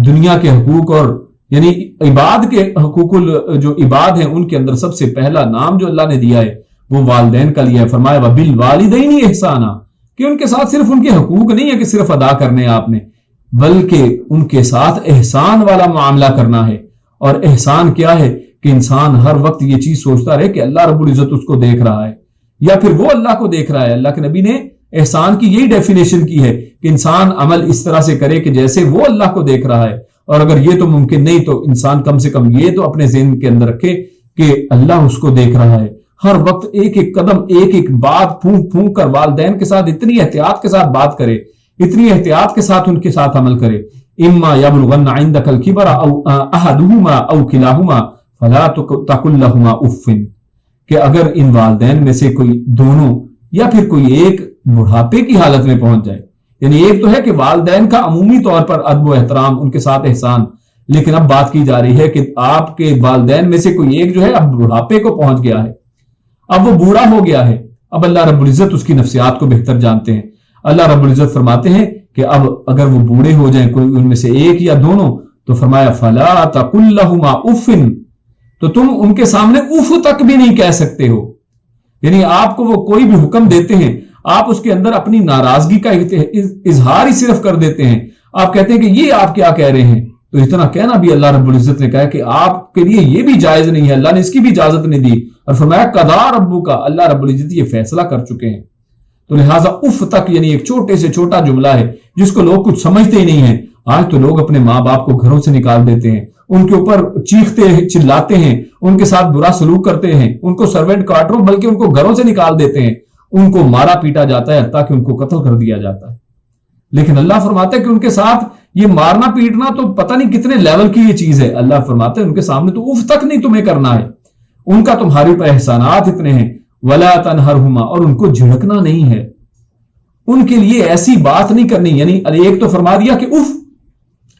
دنیا کے حقوق اور یعنی عباد کے حقوق جو عباد ہیں ان کے اندر سب سے پہلا نام جو اللہ نے دیا ہے وہ والدین کا لیا ہے، فرمایا وَبِالْوَالِدَيْنِ إِحْسَانًا، کہ ان کے ساتھ صرف ان کے حقوق نہیں ہے کہ صرف ادا کرنے آپ نے، بلکہ ان کے ساتھ احسان والا معاملہ کرنا ہے. اور احسان کیا ہے کہ انسان ہر وقت یہ چیز سوچتا رہے کہ اللہ رب العزت اس کو دیکھ رہا ہے یا پھر وہ اللہ کو دیکھ رہا ہے. اللہ کے نبی نے احسان کی یہی ڈیفینیشن کی ہے کہ انسان عمل اس طرح سے کرے کہ جیسے وہ اللہ کو دیکھ رہا ہے. اور اگر یہ تو ممکن نہیں تو انسان کم سے کم یہ تو اپنے ذہن کے اندر رکھے کہ اللہ اس کو دیکھ رہا ہے. ہر وقت ایک ایک قدم ایک ایک بات پھونک پھونک کر والدین کے ساتھ اتنی احتیاط کے ساتھ بات کرے, اتنی احتیاط کے ساتھ ان کے ساتھ عمل کرے. اما یبلغن عندک الکبر او احدہما او کلاہما فلا تقل لہما اف, کہ اگر ان والدین میں سے کوئی دونوں یا پھر کوئی ایک بڑھاپے کی حالت میں پہنچ جائے, یعنی ایک تو ہے کہ والدین کا عمومی طور پر ادب و احترام, ان کے ساتھ احسان, لیکن اب بات کی جا رہی ہے کہ آپ کے والدین میں سے کوئی ایک جو ہے اب بڑھاپے کو پہنچ گیا ہے, اب وہ بوڑھا ہو گیا ہے. اب اللہ رب العزت اس کی نفسیات کو بہتر جانتے ہیں. اللہ رب العزت فرماتے ہیں کہ اب اگر وہ بوڑھے ہو جائیں کوئی ان میں سے ایک یا دونوں, تو فرمایا فلا تقل لہما اف, تو تم ان کے سامنے اف تک بھی نہیں کہہ سکتے ہو. یعنی آپ کو وہ کوئی بھی حکم دیتے ہیں آپ اس کے اندر اپنی ناراضگی کا اظہار ہی صرف کر دیتے ہیں. آپ کہتے ہیں کہ یہ آپ کیا کہہ رہے ہیں, تو اتنا کہنا بھی اللہ رب العزت نے کہا کہ آپ کے لیے یہ بھی جائز نہیں ہے, اللہ نے اس کی بھی اجازت نہیں دی. اور فرمایا قضا ربک, اللہ رب العزت یہ فیصلہ کر چکے ہیں. تو لہٰذا اف تک یعنی ایک چھوٹے سے چھوٹا جملہ ہے جس کو لوگ کچھ سمجھتے ہی نہیں ہیں. آج تو لوگ اپنے ماں باپ کو گھروں سے نکال دیتے ہیں, ان کے اوپر چیختے ہیں, چلاتے ہیں, ان کے ساتھ برا سلوک کرتے ہیں, ان کو سروینٹ کوارٹروں بلکہ ان کو گھروں سے نکال دیتے ہیں, ان کو مارا پیٹا جاتا ہے تاکہ ان کو قتل کر دیا جاتا ہے. لیکن اللہ فرماتا ہے کہ ان کے ساتھ یہ مارنا پیٹنا تو پتہ نہیں کتنے لیول کی یہ چیز ہے. اللہ فرماتا ہے ان کے سامنے تو اف تک نہیں تمہیں کرنا ہے, ان کا تمہارے اوپر احسانات اتنے ہیں. ولا تنہرہما, اور ان کو جھڑکنا نہیں ہے, ان کے لیے ایسی بات نہیں کرنی. یعنی ایک تو فرما دیا کہ اف,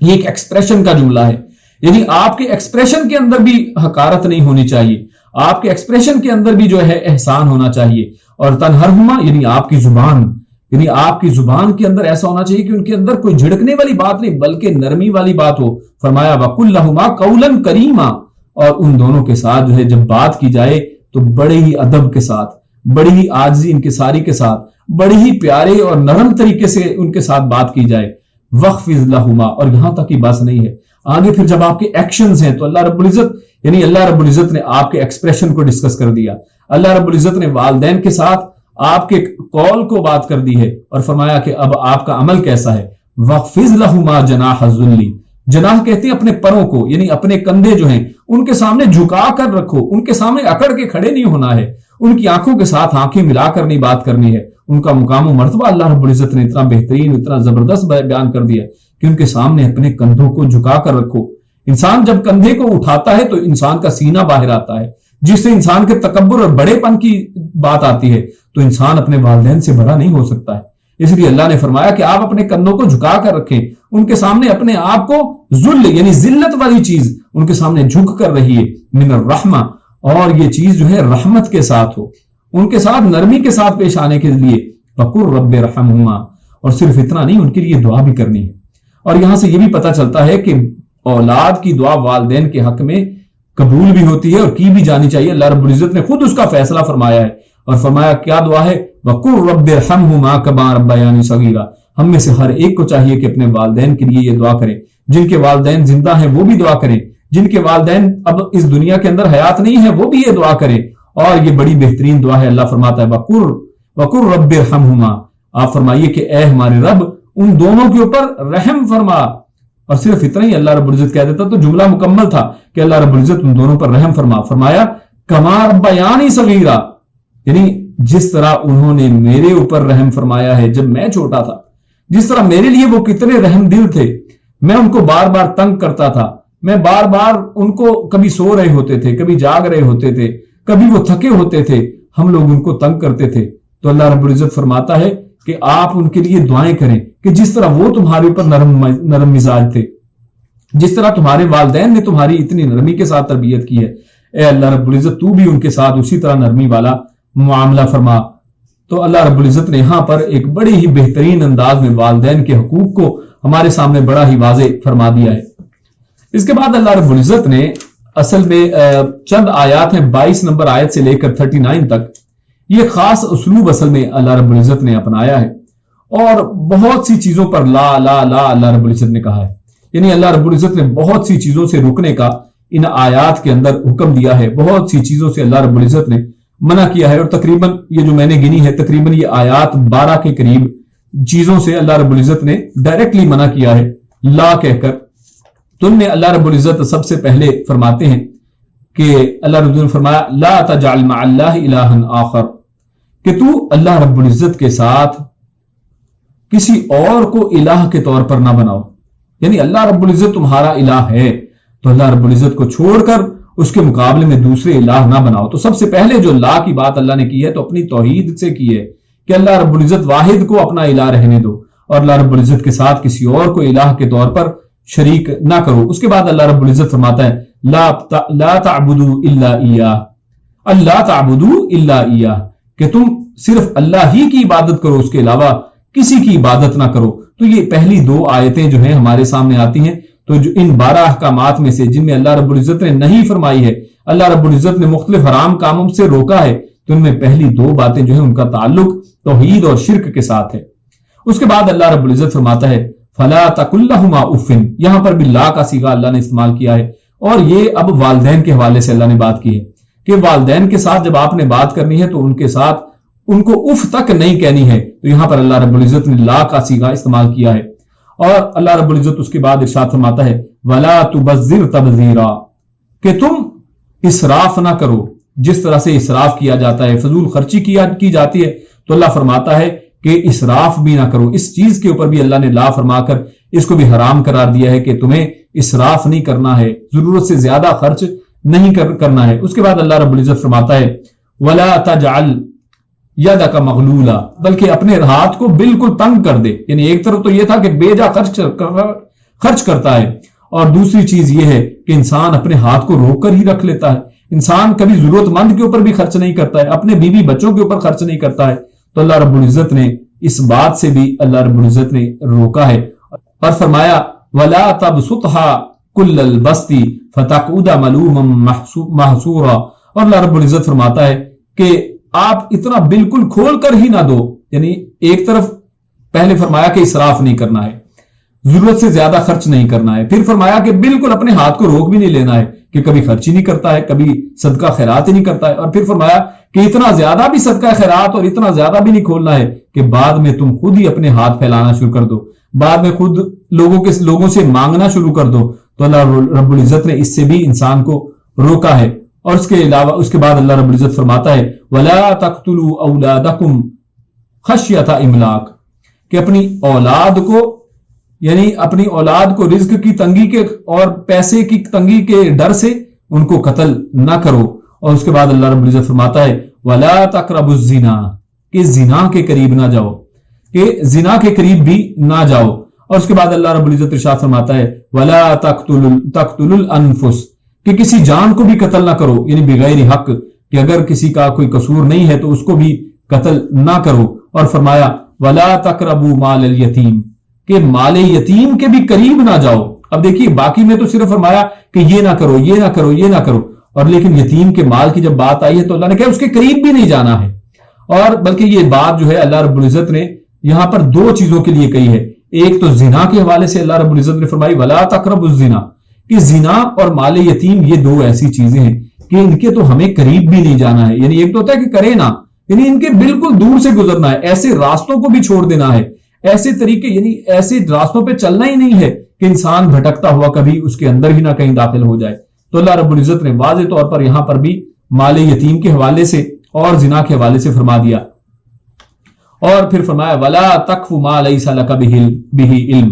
یہ ایک ایکسپریشن کا جملہ ہے, یعنی آپ کے ایکسپریشن کے اندر بھی حقارت نہیں ہونی چاہیے, آپ کے ایکسپریشن کے اندر بھی جو ہے احسان ہونا چاہیے. اور تنہرہما یعنی آپ کی زبان, یعنی آپ کی زبان کے اندر ایسا ہونا چاہیے کہ ان کے اندر کوئی جھڑکنے والی بات نہیں بلکہ نرمی والی بات ہو. فرمایا وَقُلْ لَهُمَا قَوْلًا كَرِيمًا, اور ان دونوں کے ساتھ جو ہے جب بات کی جائے تو بڑے ہی ادب کے ساتھ, بڑی ہی عاجزی انکساری کے ساتھ, بڑی ہی پیارے اور نرم طریقے سے ان کے ساتھ بات کی جائے. وَخْفِضْ لَهُمَا, اور یہاں تک ہی بس نہیں ہے, آگے پھر جب آپ کے ایکشنز ہیں تو اللہ رب العزت یعنی اللہ رب العزت نے آپ کے ایکسپریشن کو ڈسکس کر دیا. اللہ رب العزت نے والدین کے ساتھ آپ کے قول کو بات کر دی ہے اور فرمایا کہ اب آپ کا عمل کیسا ہے. وَخْفِضْ لَهُمَا جَنَاحَ الذُّلِّ, جناح کہتے ہیں اپنے پروں کو, یعنی اپنے کندھے جو ہیں ان کے سامنے جھکا کر رکھو, ان کے سامنے اکڑ کے کھڑے نہیں ہونا ہے, ان کی آنکھوں کے ساتھ آنکھیں ملا کر نہیں بات کرنی ہے. ان کا مقام و مرتبہ اللہ رب العزت نے اتنا بہترین اتنا زبردست بیان کر دیا کہ ان کے سامنے اپنے کندھوں کو جھکا کر رکھو. انسان جب کندھے کو اٹھاتا ہے تو انسان کا سینہ باہر آتا ہے, جس سے انسان کے تکبر اور بڑے پن کی بات آتی ہے, تو انسان اپنے والدین سے بڑا نہیں ہو سکتا ہے. اس لیے اللہ نے فرمایا کہ آپ اپنے کندھوں کو جھکا کر رکھیں, ان کے سامنے اپنے آپ کو ذل یعنی ذلت والی چیز ان کے سامنے جھک کر رہی ہے. من الرحمہ, اور یہ چیز جو ہے رحمت کے ساتھ ہو, ان کے ساتھ نرمی کے ساتھ پیش آنے کے لیے. وَقُلْ رَبِّ ارْحَمْهُمَا, اور صرف اتنا نہیں ان کے لیے دعا بھی کرنی ہے. اور یہاں سے یہ بھی پتہ چلتا ہے کہ اولاد کی دعا والدین کے حق میں قبول بھی ہوتی ہے اور کی بھی جانی چاہیے. اللہ رب العزت نے خود اس کا فیصلہ فرمایا ہے اور فرمایا کیا دعا ہے, وَقُلْ رَبِّ ارْحَمْهُمَا كَمَا رَبَّيَانِي صَغِيرًا. ہم میں سے ہر ایک کو چاہیے کہ اپنے والدین کے لیے یہ دعا کریں. جن کے والدین زندہ ہیں وہ بھی دعا کریں, جن کے والدین اب اس دنیا کے اندر حیات نہیں ہے وہ بھی یہ دعا کریں. اور یہ بڑی بہترین دعا ہے. اللہ فرماتا ہے وَقُلْ رَبِّ ارْحَمْهُمَا, آپ فرمائیے کہ اے ہمارے رب ان دونوں کے اوپر رحم فرما. اور صرف اتنا ہی اللہ رب العزت کہہ دیتا تو جملہ مکمل تھا کہ اللہ رب العزت ان دونوں پر رحم فرما. فرمایا کما ربیانی صغیرا, یعنی جس طرح انہوں نے میرے اوپر رحم فرمایا ہے جب میں چھوٹا تھا, جس طرح میرے لیے وہ کتنے رحم دل تھے. میں ان کو بار بار تنگ کرتا تھا, میں بار بار ان کو کبھی سو رہے ہوتے تھے, کبھی جاگ رہے ہوتے تھے, کبھی وہ تھکے ہوتے تھے, ہم لوگ ان کو تنگ کرتے تھے. تو اللہ رب العزت فرماتا ہے کہ آپ ان کے لیے دعائیں کریں کہ جس طرح وہ تمہارے اوپر نرم مزاج تھے, جس طرح تمہارے والدین نے تمہاری اتنی نرمی کے ساتھ تربیت کی ہے, اے اللہ رب العزت تو بھی ان کے ساتھ اسی طرح نرمی والا معاملہ فرما. تو اللہ رب العزت نے یہاں پر ایک بڑی ہی بہترین انداز میں والدین کے حقوق کو ہمارے سامنے بڑا ہی واضح فرما دیا ہے. اس کے بعد اللہ رب العزت نے اصل میں چند آیات ہیں 22 نمبر آیت سے لے کر 39 تک, یہ خاص اسلوب اصل میں اللہ رب العزت نے اپنایا ہے اور بہت سی چیزوں پر لا لا لا اللہ رب العزت نے کہا ہے. یعنی اللہ رب العزت نے بہت سی چیزوں سے رکنے کا ان آیات کے اندر حکم دیا ہے. بہت سی چیزوں سے اللہ رب العزت نے منع کیا ہے. اور تقریباً یہ جو میں نے گنی ہے تقریباً یہ آیات 12 کے قریب چیزوں سے اللہ رب العزت نے ڈائریکٹلی منع کیا ہے لا کہہ کر. تو ان میں اللہ رب العزت سب سے پہلے فرماتے ہیں کہ اللہ رب العزت نے فرمایا لا تجعل مع اللہ الہا آخر، کہ تو اللہ رب العزت کے ساتھ کسی اور کو الہ کے طور پر نہ بناؤ. یعنی اللہ رب العزت تمہارا الہ ہے تو اللہ رب العزت کو چھوڑ کر اس کے مقابلے میں دوسرے الہ نہ بناؤ. تو سب سے پہلے جو لا کی بات اللہ نے کی ہے تو اپنی توحید سے کی ہے کہ اللہ رب العزت واحد کو اپنا الہ رہنے دو اور اللہ رب العزت کے ساتھ کسی اور کو الہ کے طور پر شریک نہ کرو. اس کے بعد اللہ رب العزت فرماتا ہے لا تعبدوا الا ایاہ، اللہ تعبدوا الا ایاہ، کہ تم صرف اللہ ہی کی عبادت کرو، اس کے علاوہ کسی کی عبادت نہ کرو. تو یہ پہلی 2 آیتیں جو ہیں ہمارے سامنے آتی ہیں. تو جو ان 12 احکامات میں سے جن میں اللہ رب العزت نے نہیں فرمائی ہے، اللہ رب العزت نے مختلف حرام کاموں سے روکا ہے، تو ان میں پہلی 2 باتیں جو ہیں ان کا تعلق توحید اور شرک کے ساتھ ہے. اس کے بعد اللہ رب العزت فرماتا ہے فلا تقل لهما اف، یہاں پر بھی لا کا صیغہ اللہ نے استعمال کیا ہے. اور یہ اب والدین کے حوالے سے اللہ نے بات کی ہے کہ والدین کے ساتھ جب آپ نے بات کرنی ہے تو ان کے ساتھ ان کو اف تک نہیں کہنی ہے. تو یہاں پر اللہ رب العزت نے لا کا صیغہ استعمال کیا ہے. اور اللہ رب العزت اس کے بعد ارشاد فرماتا ہے ولا تبذر تبذیرا، کہ تم اسراف نہ کرو جس طرح سے اسراف کیا جاتا ہے، فضول خرچی کی جاتی ہے. تو اللہ فرماتا ہے کہ اسراف بھی نہ کرو. اس چیز کے اوپر بھی اللہ نے لا فرما کر اس کو بھی حرام قرار دیا ہے کہ تمہیں اسراف نہیں کرنا ہے، ضرورت سے زیادہ خرچ نہیں کرنا ہے. اس کے بعد اللہ رب العزت فرماتا ہے ولا تجعل یدک مغلولا، بلکہ اپنے ہاتھ کو بالکل تنگ کر دے. یعنی ایک طرف تو یہ تھا کہ بے جا خرچ کرتا ہے، اور دوسری چیز یہ ہے کہ انسان اپنے ہاتھ کو روک کر ہی رکھ لیتا ہے. انسان کبھی ضرورت مند کے اوپر بھی خرچ نہیں کرتا ہے، اپنے بیوی بچوں کے اوپر خرچ نہیں کرتا ہے. تو اللہ رب العزت نے اس بات سے بھی اللہ رب العزت نے روکا ہے اور فرمایا ولا تبسطها كل البسط فتقعد ملوما محسورا. اور اللہ رب العزت فرماتا ہے کہ آپ اتنا بالکل کھول کر ہی نہ دو. یعنی ایک طرف پہلے فرمایا کہ اسراف نہیں کرنا ہے، ضرورت سے زیادہ خرچ نہیں کرنا ہے، پھر فرمایا کہ بالکل اپنے ہاتھ کو روک بھی نہیں لینا ہے کہ کبھی خرچ ہی نہیں کرتا ہے، کبھی صدقہ خیرات ہی نہیں کرتا ہے، اور پھر فرمایا کہ اتنا زیادہ بھی صدقہ خیرات اور اتنا زیادہ بھی نہیں کھولنا ہے کہ بعد میں تم خود ہی اپنے ہاتھ پھیلانا شروع کر دو، بعد میں خود لوگوں سے مانگنا شروع کر دو. تو اللہ رب العزت نے اس سے بھی انسان کو روکا ہے. اور اس کے علاوہ اس کے بعد اللہ رب العزت فرماتا ہے وَلَا تَقْتُلُوا أَوْلَادَكُمْ خَشْيَةَ إِمْلَاقٍ، کہ اپنی اولاد کو یعنی اپنی اولاد کو رزق کی تنگی کے اور پیسے کی تنگی کے ڈر سے ان کو قتل نہ کرو. اور اس کے بعد اللہ رب العزت فرماتا ہے وَلَا تَقْرَبُوا الزِّنَا، کہ زنا کے قریب نہ جاؤ، کہ زنا کے قریب بھی نہ جاؤ. اور اس کے بعد اللہ رب العزت ارشاد فرماتا ہے وَلَا تَقْتُلُوا الْأَنفُسَ، کہ کسی جان کو بھی قتل نہ کرو، یعنی بغیر حق، کہ اگر کسی کا کوئی قصور نہیں ہے تو اس کو بھی قتل نہ کرو. اور فرمایا وَلَا تَقْرَبُوا مَالَ الْيَتِيمِ، کہ مال یتیم کے بھی قریب نہ جاؤ. اب دیکھیے باقی میں تو صرف فرمایا کہ یہ نہ کرو یہ نہ کرو یہ نہ کرو، اور لیکن یتیم کے مال کی جب بات آئی ہے تو اللہ نے کہا اس کے قریب بھی نہیں جانا ہے. اور بلکہ یہ بات جو ہے اللہ رب العزت نے یہاں پر 2 چیزوں کے لیے کہی ہے. ایک تو زنا کے حوالے سے اللہ رب العزت نے فرمائی وَلَا تَقْرَبُوا الزِّنَا، کہ زنا اور مال یتیم یہ 2 ایسی چیزیں ہیں کہ ان کے تو ہمیں قریب بھی نہیں جانا ہے. یعنی ایک تو ہوتا ہے کہ کرے نا، یعنی ان کے بالکل دور سے گزرنا ہے، ایسے راستوں کو بھی چھوڑ دینا ہے، ایسے طریقے یعنی ایسے راستوں پہ چلنا ہی نہیں ہے کہ انسان بھٹکتا ہوا کبھی اس کے اندر ہی نہ کہیں داخل ہو جائے. تو اللہ رب العزت نے واضح طور پر یہاں پر بھی مال یتیم کے حوالے سے اور زنا کے حوالے سے فرما دیا. اور پھر فرمایا وَلَا تَقْفُ مَا لَيْسَ لَكَ بِهِ عِلْمٌ،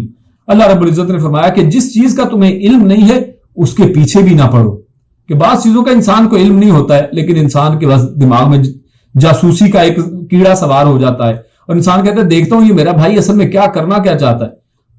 اللہ رب العزت نے فرمایا کہ جس چیز کا تمہیں علم نہیں ہے اس کے پیچھے بھی نہ پڑو. کہ بعض چیزوں کا انسان کو علم نہیں ہوتا ہے لیکن انسان کے بس دماغ میں جاسوسی کا ایک کیڑا سوار ہو جاتا ہے اور انسان کہتا ہے دیکھتا ہوں یہ میرا بھائی اصل میں کیا کرنا کیا چاہتا ہے.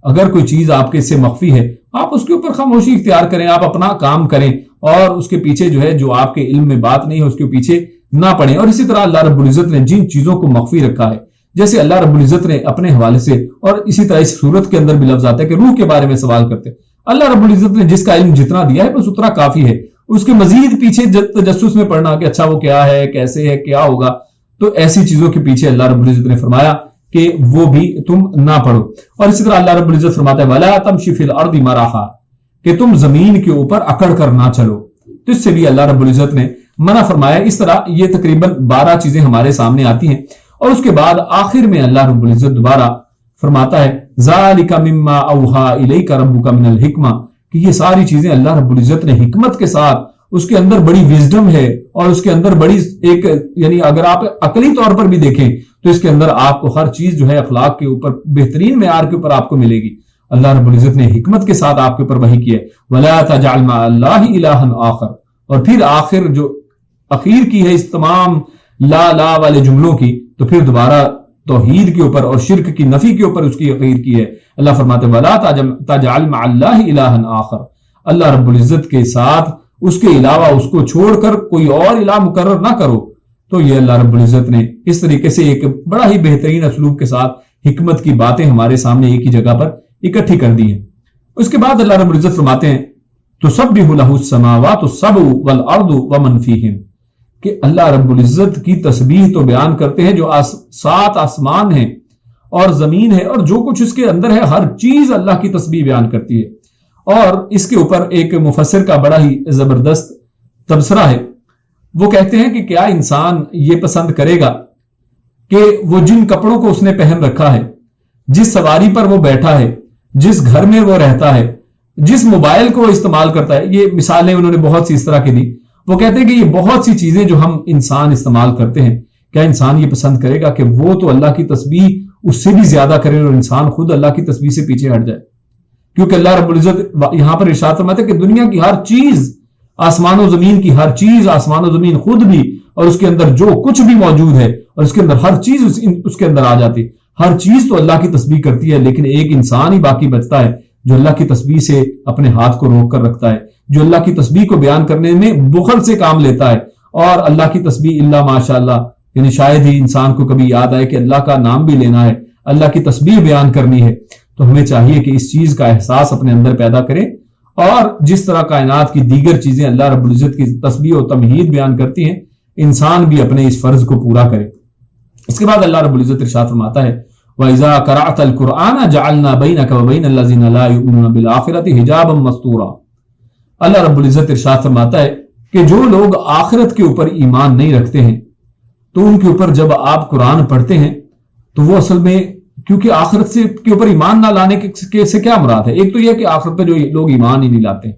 اگر کوئی چیز آپ کے سے مخفی ہے آپ اس کے اوپر خاموشی اختیار کریں، آپ اپنا کام کریں اور اس کے پیچھے جو ہے جو آپ کے علم میں بات نہیں ہے اس کے پیچھے نہ پڑیں. اور اسی طرح اللہ رب العزت نے جن چیزوں کو مخفی رکھا ہے جیسے اللہ رب العزت نے اپنے حوالے سے، اور اسی طرح اس صورت کے اندر بھی لفظ آتا ہے کہ روح کے بارے میں سوال کرتے، اللہ رب العزت نے جس کا علم جتنا دیا ہے بس اتنا کافی ہے. اس کے مزید پیچھے تجسس میں پڑھنا کہ اچھا وہ کیا ہے کیسے ہے کیا ہوگا، تو ایسی چیزوں کے پیچھے اللہ رب العزت نے فرمایا کہ وہ بھی تم نہ پڑھو. اور اسی طرح اللہ رب العزت فرماتا ہے وَلَا تَمْشِ فِي الْأَرْضِ مَرَحًا کہ تم زمین کے اوپر اکڑ کر نہ چلو. تو اس سے بھی اللہ رب العزت نے منع فرمایا. اس طرح یہ تقریباً 12 چیزیں ہمارے سامنے آتی ہیں. اور اس کے بعد آخر میں اللہ رب العزت دوبارہ فرماتا ہے ذَلِكَ مِمَّا أَوْحَىٰ إِلَيْكَ رَبُّكَ مِنَ الْحِكْمَةِ کہ یہ ساری چیزیں اللہ رب العزت نے حکمت کے ساتھ، اس کے اندر بڑی وزڈم ہے اور اس کے اندر بڑی ایک یعنی اگر آپ عقلی طور پر بھی دیکھیں تو اس کے اندر آپ کو ہر چیز جو ہے اخلاق کے اوپر بہترین معیار کے اوپر آپ کو ملے گی. اللہ رب العزت نے حکمت کے ساتھ آپ کے اوپر وحی کی ہے وَلَا تَجْعَلْ مَعَ اللَّهِ إِلَٰهًا آخر. اور پھر آخر جو اخیر کی ہے اس تمام لا والے جملوں کی، تو پھر دوبارہ توحید کے اوپر اور شرک کی نفی کے اوپر اس کی اخیر کی ہے. اللہ فرماتے ہیں وَلَا تَجْعَلْ مَعَ اللَّهِ إِلَٰهًا آخر. اللہ رب العزت کے ساتھ اس کے علاوہ اس کو چھوڑ کر کوئی اور الہ مقرر نہ کرو. تو یہ اللہ رب العزت نے اس طریقے سے ایک بڑا ہی بہترین اسلوب کے ساتھ حکمت کی باتیں ہمارے سامنے ایک ہی جگہ پر اکٹھی کر دی ہیں. اس کے بعد اللہ رب العزت فرماتے ہیں تسبح له السماوات السبع والارض ومن فیہن کہ اللہ رب العزت کی تسبیح تو بیان کرتے ہیں جو 7 آسمان ہیں اور زمین ہے اور جو کچھ اس کے اندر ہے، ہر چیز اللہ کی تسبیح بیان کرتی ہے. اور اس کے اوپر ایک مفسر کا بڑا ہی زبردست تبصرہ ہے. وہ کہتے ہیں کہ کیا انسان یہ پسند کرے گا کہ وہ جن کپڑوں کو اس نے پہن رکھا ہے، جس سواری پر وہ بیٹھا ہے، جس گھر میں وہ رہتا ہے، جس موبائل کو وہ استعمال کرتا ہے، یہ مثالیں انہوں نے بہت سی اس طرح کی دی. وہ کہتے ہیں کہ یہ بہت سی چیزیں جو ہم انسان استعمال کرتے ہیں، کیا انسان یہ پسند کرے گا کہ وہ تو اللہ کی تسبیح اس سے بھی زیادہ کرے اور انسان خود اللہ کی تسبیح سے پیچھے ہٹ جائے؟ کیونکہ اللہ رب العزت یہاں پر ارشاد فرماتا ہے کہ دنیا کی ہر چیز، آسمان و زمین کی ہر چیز، آسمان و زمین خود بھی اور اس کے اندر جو کچھ بھی موجود ہے اور اس کے اندر ہر چیز اس کے اندر آ جاتی، ہر چیز تو اللہ کی تسبیح کرتی ہے، لیکن ایک انسان ہی باقی بچتا ہے جو اللہ کی تسبیح سے اپنے ہاتھ کو روک کر رکھتا ہے، جو اللہ کی تسبیح کو بیان کرنے میں بخل سے کام لیتا ہے. اور اللہ کی تسبیح الا ماشاء اللہ یعنی شاید ہی انسان کو کبھی یاد آئے کہ اللہ کا نام بھی لینا ہے، اللہ کی تسبیح بیان کرنی ہے. تو ہمیں چاہیے کہ اس چیز کا احساس اپنے اندر پیدا کریں، اور جس طرح کائنات کی دیگر چیزیں اللہ رب العزت کی تسبیح و تمہید بیان کرتی ہیں، انسان بھی اپنے اس فرض کو پورا کرے. اس کے بعد اللہ رب العزت ارشاد فرماتا ہے وَإِذَا قَرَأْتَ الْقُرْآنَ جَعَلْنَا بَيْنَكَ وَبَيْنَ الَّذِينَ لَا يُؤْمِنُونَ بِالْآخِرَةِ حِجَابًا مَسْتُورًا. اللہ رب العزت ارشاد فرماتا ہے کہ جو لوگ آخرت کے اوپر ایمان نہیں رکھتے ہیں تو ان کے اوپر جب آپ قرآن پڑھتے ہیں تو وہ اصل میں کیونکہ آخرت سے کے اوپر ایمان نہ لانے سے کیا مراد ہے؟ ایک تو یہ کہ آخرت پہ جو لوگ ایمان ہی نہیں لاتے،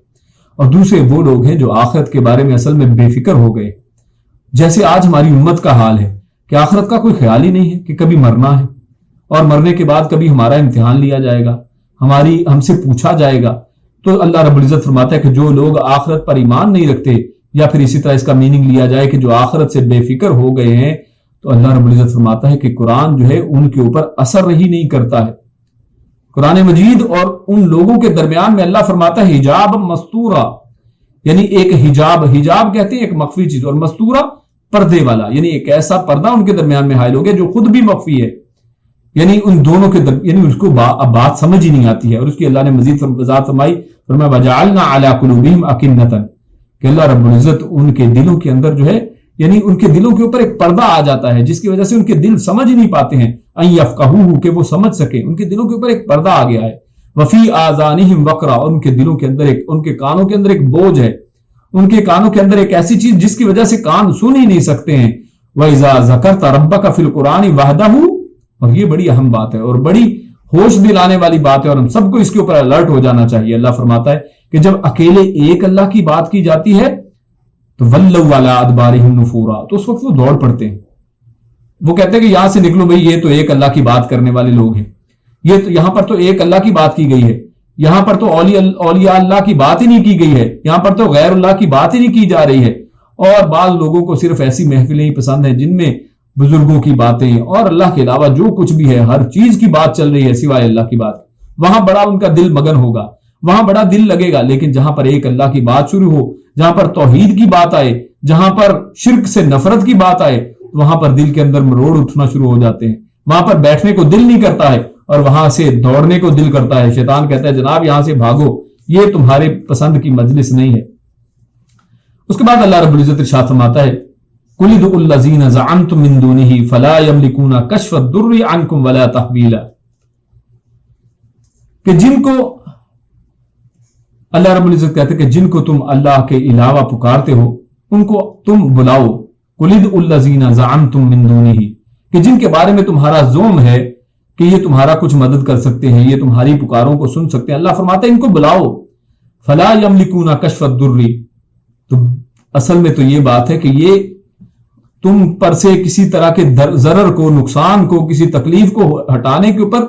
اور دوسرے وہ لوگ ہیں جو آخرت کے بارے میں اصل میں بے فکر ہو گئے، جیسے آج ہماری امت کا حال ہے کہ آخرت کا کوئی خیال ہی نہیں ہے کہ کبھی مرنا ہے اور مرنے کے بعد کبھی ہمارا امتحان لیا جائے گا، ہم سے پوچھا جائے گا. تو اللہ رب العزت فرماتا ہے کہ جو لوگ آخرت پر ایمان نہیں رکھتے، یا پھر اسی طرح اس کا میننگ لیا جائے کہ جو آخرت سے بے فکر ہو گئے ہیں، تو اللہ رب العزت فرماتا ہے کہ قرآن جو ہے ان کے اوپر اثر ہی نہیں کرتا ہے. قرآن مجید اور ان لوگوں کے درمیان میں اللہ فرماتا ہے حجاب مستورا، یعنی ایک حجاب کہتے ہیں ایک مخفی چیز، اور مستورا پردے والا، یعنی ایک ایسا پردہ ان کے درمیان میں حائل ہو گیا جو خود بھی مخفی ہے. یعنی ان دونوں کے یعنی اس کو بات سمجھ ہی نہیں آتی ہے. اور اس کی اللہ نے مزید وضاحت فرمائی، فرمایا وَجَعَلْنَا عَلَىٰ قُلُوبِهِمْ أَكِنَّةً کہ اللہ رب العزت ان کے دلوں کے اندر جو ہے یعنی ان کے دلوں کے اوپر ایک پردہ آ جاتا ہے جس کی وجہ سے ان کے دل سمجھ ہی نہیں پاتے ہیں ان یفقہوہ کہ وہ سمجھ سکے. ان کے دلوں کے اوپر ایک پردہ آ گیا ہے. وفی آذانہم وقرا اور ان کے دلوں کے اندر ان کے کانوں کے اندر ایک بوجھ ہے، ان کے کانوں کے اندر ایک ایسی چیز جس کی وجہ سے کان سن ہی نہیں سکتے ہیں. وَإِذَا ذَكَرْتَ رَبَّكَ فِي الْقُرْآنِ وَحْدَهُ اور یہ بڑی اہم بات ہے اور بڑی ہوش دلانے والی بات ہے اور ہم سب کو اس کے اوپر الرٹ ہو جانا چاہیے. اللہ فرماتا ہے کہ جب اکیلے ایک اللہ کی بات کی جاتی ہے تو وَلَّوْا عَلَىٰ أَدْبَارِهِمْ نُفُورًا تو اس وقت وہ دوڑ پڑتے ہیں. وہ کہتے ہیں کہ یہاں سے نکلو بھئی، یہ تو ایک اللہ کی بات کرنے والے لوگ ہیں، یہ تو یہاں پر تو ایک اللہ کی بات کی گئی ہے، یہاں پر تو اولیاء اللہ کی بات ہی نہیں کی گئی ہے، یہاں پر تو غیر اللہ کی بات ہی نہیں کی جا رہی ہے. اور بعض لوگوں کو صرف ایسی محفلیں ہی پسند ہیں جن میں بزرگوں کی باتیں اور اللہ کے علاوہ جو کچھ بھی ہے ہر چیز کی بات چل رہی ہے سوائے اللہ کی بات. وہاں بڑا ان کا دل مگن ہوگا، وہاں بڑا دل لگے گا. لیکن جہاں پر ایک اللہ کی بات شروع ہو، جہاں پر توحید کی بات آئے، جہاں پر شرک سے نفرت کی بات آئے، وہاں پر دل کے اندر مروڑ اٹھنا شروع ہو جاتے ہیں. وہاں پر بیٹھنے کو دل نہیں کرتا ہے اور وہاں سے دوڑنے کو دل کرتا ہے. شیطان کہتا ہے جناب یہاں سے بھاگو، یہ تمہارے پسند کی مجلس نہیں ہے. اس کے بعد اللہ رب العزت ارشاد فرماتا ہے قل ادعوا الذین زعمتم من دونہ فلا یملکون کشف الضر عنکم ولا تحویلا، کہ جن کو اللہ رب العزت کہتے کہ جن کو تم اللہ کے علاوہ پکارتے ہو ان کو تم بلاؤ، قل ادعوا الذین زعمتم من دونہ، کہ جن کے بارے میں تمہارا زعم ہے کہ یہ تمہارا کچھ مدد کر سکتے ہیں، یہ تمہاری پکاروں کو سن سکتے ہیں، اللہ فرماتا ہے ان کو بلاؤ، فلا یملکون کشف الضر، تو اصل میں تو یہ بات ہے کہ یہ تم پر سے کسی طرح کے ضرر کو، نقصان کو، کسی تکلیف کو ہٹانے کے اوپر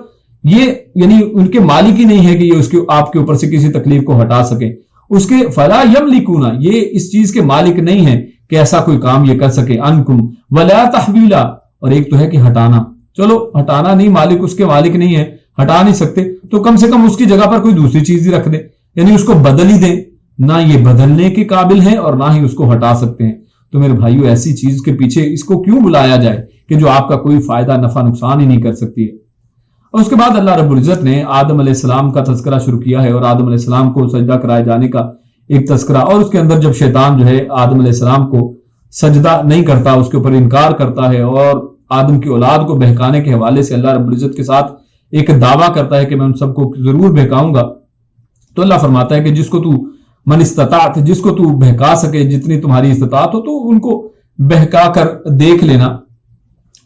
یہ یعنی ان کے مالک ہی نہیں ہے کہ یہ اس کے آپ کے اوپر سے کسی تکلیف کو ہٹا سکیں، اس کے فلا یملکون، یہ اس چیز کے مالک نہیں ہے کہ ایسا کوئی کام یہ کر سکے، عنکم ولا تحویلا، اور ایک تو ہے کہ ہٹانا، چلو ہٹانا نہیں، مالک اس کے مالک نہیں ہے، ہٹا نہیں سکتے تو کم سے کم اس کی جگہ پر کوئی دوسری چیز ہی رکھ دیں، یعنی اس کو بدل ہی دیں، نہ یہ بدلنے کے قابل ہیں اور نہ ہی اس کو ہٹا سکتے ہیں۔ تو میرے بھائیو ایسی چیز کے پیچھے اس کو کیوں بلایا جائے کہ جو آپ کا کوئی فائدہ نفع نقصان ہی نہیں کر سکتی ہے۔ اور اس کے بعد اللہ رب العزت نے آدم علیہ السلام کا تذکرہ شروع کیا ہے، اور آدم علیہ السلام کو سجدہ کرائے جانے کا ایک تذکرہ، اور اس کے اندر جب شیطان جو ہے آدم علیہ السلام کو سجدہ نہیں کرتا، اس کے اوپر انکار کرتا ہے اور آدم کی اولاد کو بہکانے کے حوالے سے اللہ رب العزت کے ساتھ ایک دعویٰ کرتا ہے کہ میں ان سب کو ضرور بہکاؤں گا، تو اللہ فرماتا ہے کہ جس کو تو من استطاعت، جس کو تو بہکا سکے، جتنی تمہاری استطاعت ہو تو ان کو بہکا کر دیکھ لینا۔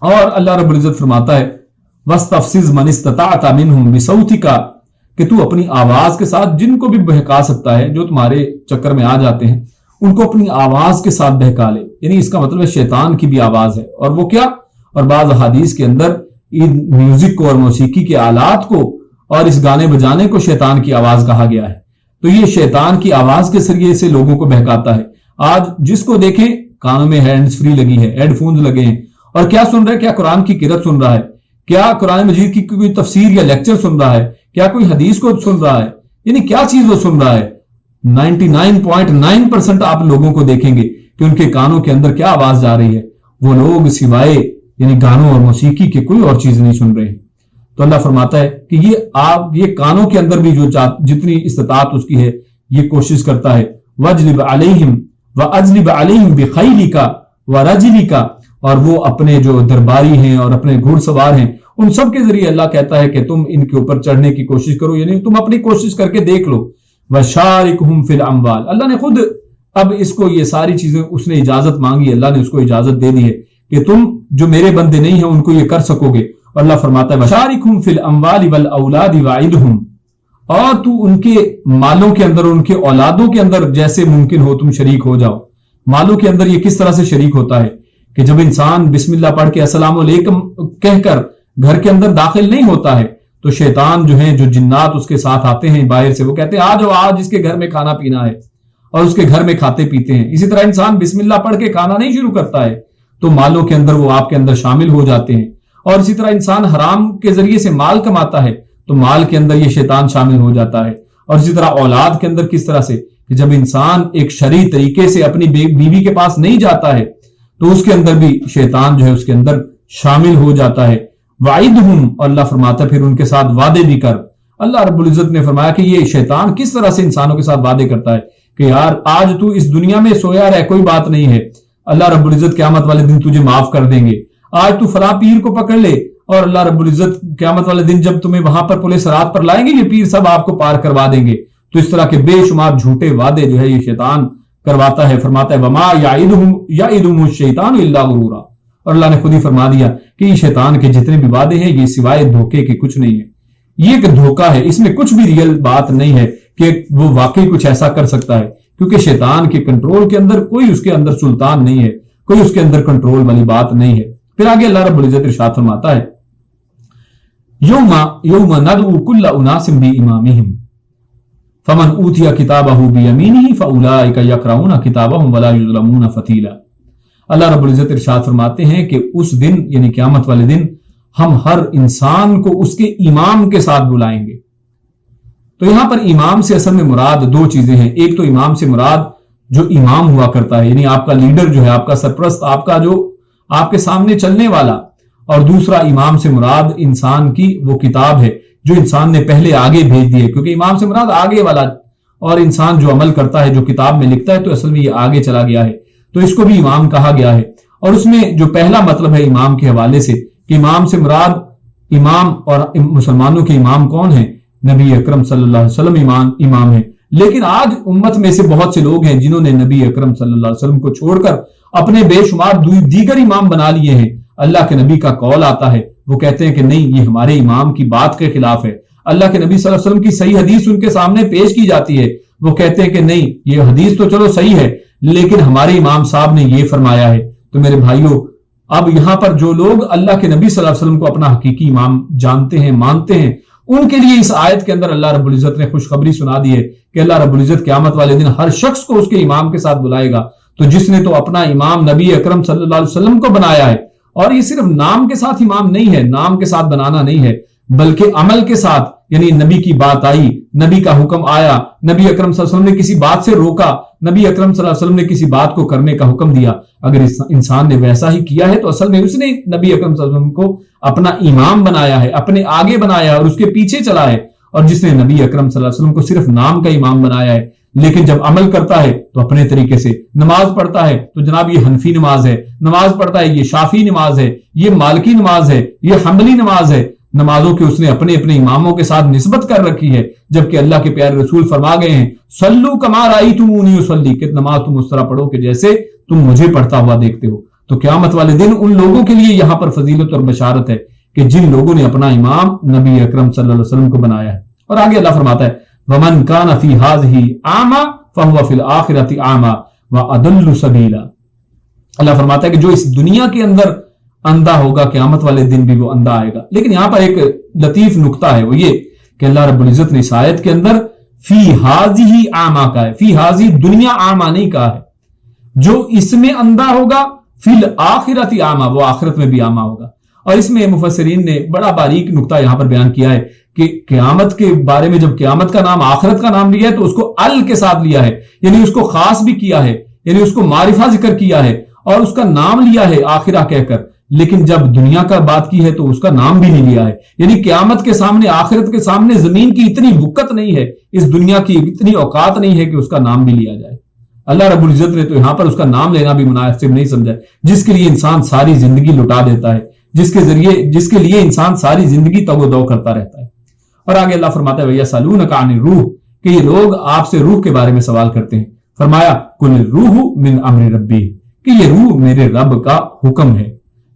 اور اللہ رب العزت فرماتا ہے وَاسْتَفْزِزْ مَنِ اسْتَطَعْتَ مِنْهُمْ بِصَوْتِكَ، کہ تو اپنی آواز کے ساتھ جن کو بھی بہکا سکتا ہے، جو تمہارے چکر میں آ جاتے ہیں، ان کو اپنی آواز کے ساتھ بہکا لے، یعنی اس کا مطلب ہے شیطان کی بھی آواز ہے، اور وہ کیا، اور بعض احادیث کے اندر میوزک کو اور موسیقی کے آلات کو اور اس گانے بجانے کو شیطان کی آواز کہا گیا ہے، تو یہ شیطان کی آواز کے ذریعے سے لوگوں کو بہکاتا ہے۔ آج جس کو دیکھیں کانوں میں ہینڈز فری لگی ہے، ہیڈ فونز لگے ہیں، اور کیا سن رہا ہے، کیا قرآن کی قرأت سن رہا ہے، کیا قرآن مجید کی کوئی تفسیر یا لیکچر سن رہا ہے، کیا کوئی حدیث کو سن رہا ہے، یعنی کیا چیز وہ سن رہا ہے۔ 99.9% آپ لوگوں کو دیکھیں گے کہ ان کے کانوں کے اندر کیا آواز جا رہی ہے، وہ لوگ سوائے یعنی گانوں اور موسیقی کے کوئی اور چیز نہیں سن رہے ہیں۔ تو اللہ فرماتا ہے کہ یہ کانوں کے اندر بھی جو جتنی استطاعت اس کی ہے یہ کوشش کرتا ہے، وَاجْلِبْ عَلَيْهِمْ وَأَجْلِبْ عَلَيْهِمْ بِخَيْلِكَ وَرَجِلِكَ، اور وہ اپنے جو درباری ہیں اور اپنے گھوڑ سوار ہیں ان سب کے ذریعے اللہ کہتا ہے کہ تم ان کے اوپر چڑھنے کی کوشش کرو، یعنی تم اپنی کوشش کر کے دیکھ لو۔ وَشَارِكْهُمْ فِي الْأَمْوَالِ، اللہ نے خود اب اس کو یہ ساری چیزیں اس نے اجازت مانگی، اللہ نے اس کو اجازت دے دی ہے کہ تم جو میرے بندے نہیں ہیں ان کو یہ کر سکو گے۔ اور اللہ فرماتا ہے وَشَارِكْهُمْ فِي الْأَمْوَالِ وَالْأَوْلَادِ وَعِدْهُمْ، اور تو ان کے مالوں کے اندر، ان کے اولادوں کے اندر جیسے ممکن ہو تم شریک ہو جاؤ۔ مالوں کے اندر یہ کس طرح سے شریک ہوتا ہے کہ جب انسان بسم اللہ پڑھ کے السلام علیکم کہہ کر گھر کے اندر داخل نہیں ہوتا ہے تو شیطان جو ہیں، جو جنات اس کے ساتھ آتے ہیں باہر سے، وہ کہتے ہیں آج آج اس کے گھر میں کھانا پینا ہے، اور اس کے گھر میں کھاتے پیتے ہیں۔ اسی طرح انسان بسم اللہ پڑھ کے کھانا نہیں شروع کرتا ہے تو مالوں کے اندر وہ آپ کے اندر شامل ہو جاتے ہیں، اور اسی طرح انسان حرام کے ذریعے سے مال کماتا ہے تو مال کے اندر یہ شیطان شامل ہو جاتا ہے۔ اور اسی طرح اولاد کے اندر کس طرح سے کہ جب انسان ایک شرعی طریقے سے اپنی بیوی کے پاس نہیں جاتا ہے تو اس کے اندر بھی شیطان جو ہے اس کے اندر شامل ہو جاتا ہے۔ وعدہم، اور اللہ فرماتا ہے پھر ان کے ساتھ وعدے بھی کر۔ اللہ رب العزت نے فرمایا کہ یہ شیطان کس طرح سے انسانوں کے ساتھ وعدے کرتا ہے کہ یار آج تو اس دنیا میں سویا رہ، کوئی بات نہیں ہے، اللہ رب العزت قیامت والے دن تجھے معاف کر دیں گے۔ آج تو فلاں پیر کو پکڑ لے اور اللہ رب العزت قیامت والے دن جب تمہیں وہاں پر پلے صراط پر لائیں گے یہ پیر سب آپ کو پار کروا دیں گے۔ تو اس طرح کے بے شمار جھوٹے وعدے جو ہے یہ شیطان کرواتا ہے۔ فرماتا ہے وما یعدہم الشیطان الا غرورا، اور اللہ نے خود ہی فرما دیا کہ یہ شیطان کے جتنے بھی وعدے ہیں یہ سوائے دھوکے کے کچھ نہیں ہے، یہ ایک دھوکہ ہے، اس میں کچھ بھی ریئل بات نہیں ہے کہ وہ واقعی کچھ ایسا کر سکتا ہے، کیونکہ شیطان کے کنٹرول کے اندر کوئی اس کے اندر سلطان نہیں ہے، کوئی اس کے اندر کنٹرول والی بات نہیں ہے۔ پھر آگے اللہ رب العزت ارشاد فرماتا ہے یوم ندعو کل اناس بامامہم فمن اوتی کتابہ بیمینہ فاولئک یقرؤون کتابہم ولا یظلمون فتیلا۔ اللہ رب العزت ارشاد فرماتے ہیں کہ اس دن یعنی قیامت والے دن ہم ہر انسان کو اس کے امام کے ساتھ بلائیں گے۔ تو یہاں پر امام سے اصل میں مراد دو چیزیں ہیں، ایک تو امام سے مراد جو امام ہوا کرتا ہے، یعنی آپ کا لیڈر جو ہے، آپ کا سرپرست، آپ کا جو آپ کے سامنے چلنے والا، اور دوسرا امام سے مراد انسان کی وہ کتاب ہے جو انسان نے پہلے آگے بھیج دی ہے، کیونکہ امام سے مراد آگے والا، اور انسان جو عمل کرتا ہے جو کتاب میں لکھتا ہے تو اصل میں یہ آگے چلا گیا ہے، تو اس کو بھی امام کہا گیا ہے۔ اور اس میں جو پہلا مطلب ہے امام کے حوالے سے کہ امام سے مراد امام اور مسلمانوں کے امام کون ہیں؟ نبی اکرم صلی اللہ علیہ وسلم امام ہے. لیکن آج امت میں سے بہت سے لوگ ہیں جنہوں نے نبی اکرم صلی اللہ علیہ وسلم کو چھوڑ کر اپنے بے شمار دیگر امام بنا لیے ہیں. اللہ کے نبی کا قول آتا ہے، وہ کہتے ہیں کہ نہیں، یہ ہمارے امام کی بات کے خلاف ہے. اللہ کے نبی صلی اللہ علیہ وسلم کی صحیح حدیث ان کے سامنے پیش کی جاتی ہے، وہ کہتے ہیں کہ نہیں، یہ حدیث تو چلو صحیح ہے لیکن ہمارے امام صاحب نے یہ فرمایا ہے. تو میرے بھائیوں، اب یہاں پر جو لوگ اللہ کے نبی صلی اللہ علیہ وسلم کو اپنا حقیقی امام جانتے ہیں، مانتے ہیں، ان کے لیے اس آیت کے اندر اللہ رب العزت نے خوشخبری سنا دی ہے کہ اللہ رب العزت قیامت والے دن ہر شخص کو اس کے امام کے ساتھ بلائے گا. تو جس نے تو اپنا امام نبی اکرم صلی اللہ علیہ وسلم کو بنایا ہے، اور یہ صرف نام کے ساتھ امام نہیں ہے، نام کے ساتھ بنانا نہیں ہے، بلکہ عمل کے ساتھ، یعنی نبی کی بات آئی، نبی کا حکم آیا، نبی اکرم صلی اللہ علیہ وسلم نے کسی بات سے روکا، نبی اکرم صلی اللہ علیہ وسلم نے کسی بات کو کرنے کا حکم دیا، اگر انسان نے ویسا ہی کیا ہے تو اصل میں اس نے نبی اکرم صلی اللہ علیہ وسلم کو اپنا امام بنایا ہے، اپنے آگے بنایا ہے اور اس کے پیچھے چلا ہے. اور جس نے نبی اکرم صلی اللہ علیہ وسلم کو صرف نام کا امام بنایا ہے لیکن جب عمل کرتا ہے تو اپنے طریقے سے، نماز پڑھتا ہے تو جناب یہ حنفی نماز ہے، نماز پڑھتا ہے یہ شافی نماز ہے، یہ مالکی نماز ہے، یہ حنبلی نماز ہے، نمازوں کے اس نے اپنے اپنے اماموں کے ساتھ نسبت کر رکھی ہے، جبکہ اللہ کے پیارے رسول فرما گئے ہیں صلو کما رأیتمونی اصلی، کہ نماز تم اس طرح پڑھو کہ جیسے تم مجھے پڑھتا ہوا دیکھتے ہو. تو قیامت والے دن ان لوگوں کے لیے یہاں پر فضیلت اور بشارت ہے کہ جن لوگوں نے اپنا امام نبی اکرم صلی اللہ علیہ وسلم کو بنایا ہے. اور آگے اللہ فرماتا ہے وَمَنْ كَانَ فِي هَٰذِهِ أَعْمَىٰ فَهُوَ فِي الْآخِرَةِ أَعْمَىٰ وَأَضَلُّ سَبِيلًا. اللہ فرماتا ہے کہ جو اس دنیا کے اندر اندھا ہوگا قیامت والے دن بھی وہ اندھا آئے گا. لیکن یہاں پر ایک لطیف نقطہ ہے، وہ یہ کہ اللہ رب العزت نے اس آیت کے اندر فی ہاذہ اعمیٰ کا ہے، فی ہاذہ دنیا اعمیٰ نہیں کہا ہے. جو اس میں اندھا ہوگا فی الآخرۃ اعمیٰ، وہ آخرت میں بھی اعمیٰ ہوگا. اور اس میں مفسرین نے بڑا باریک نقطہ یہاں پر بیان کیا ہے کہ قیامت کے بارے میں جب قیامت کا نام آخرت کا نام لیا ہے تو اس کو ال کے ساتھ لیا ہے، یعنی اس کو خاص بھی کیا ہے، یعنی اس کو معرفہ ذکر کیا ہے اور اس کا نام لیا ہے آخرہ کہہ کر. لیکن جب دنیا کا بات کی ہے تو اس کا نام بھی نہیں لیا ہے. یعنی قیامت کے سامنے، آخرت کے سامنے زمین کی اتنی وقت نہیں ہے، اس دنیا کی اتنی اوقات نہیں ہے کہ اس کا نام بھی لیا جائے. اللہ رب العزت نے تو یہاں پر اس کا نام لینا بھی مناسب نہیں سمجھا، جس کے لیے انسان ساری زندگی لٹا دیتا ہے، جس کے لیے انسان ساری زندگی تگ و دو کرتا رہتا ہے. اور آگے اللہ فرماتا ہے وَيَسْأَلُونَكَ عَنِ الرُّوحِ، کہ یہ لوگ آپ سے روح کے بارے میں سوال کرتے ہیں. فرمایا قُلِ الرُّوحُ مِنْ أَمْرِ رَبِّي، کہ یہ روح میرے رب کا حکم ہے،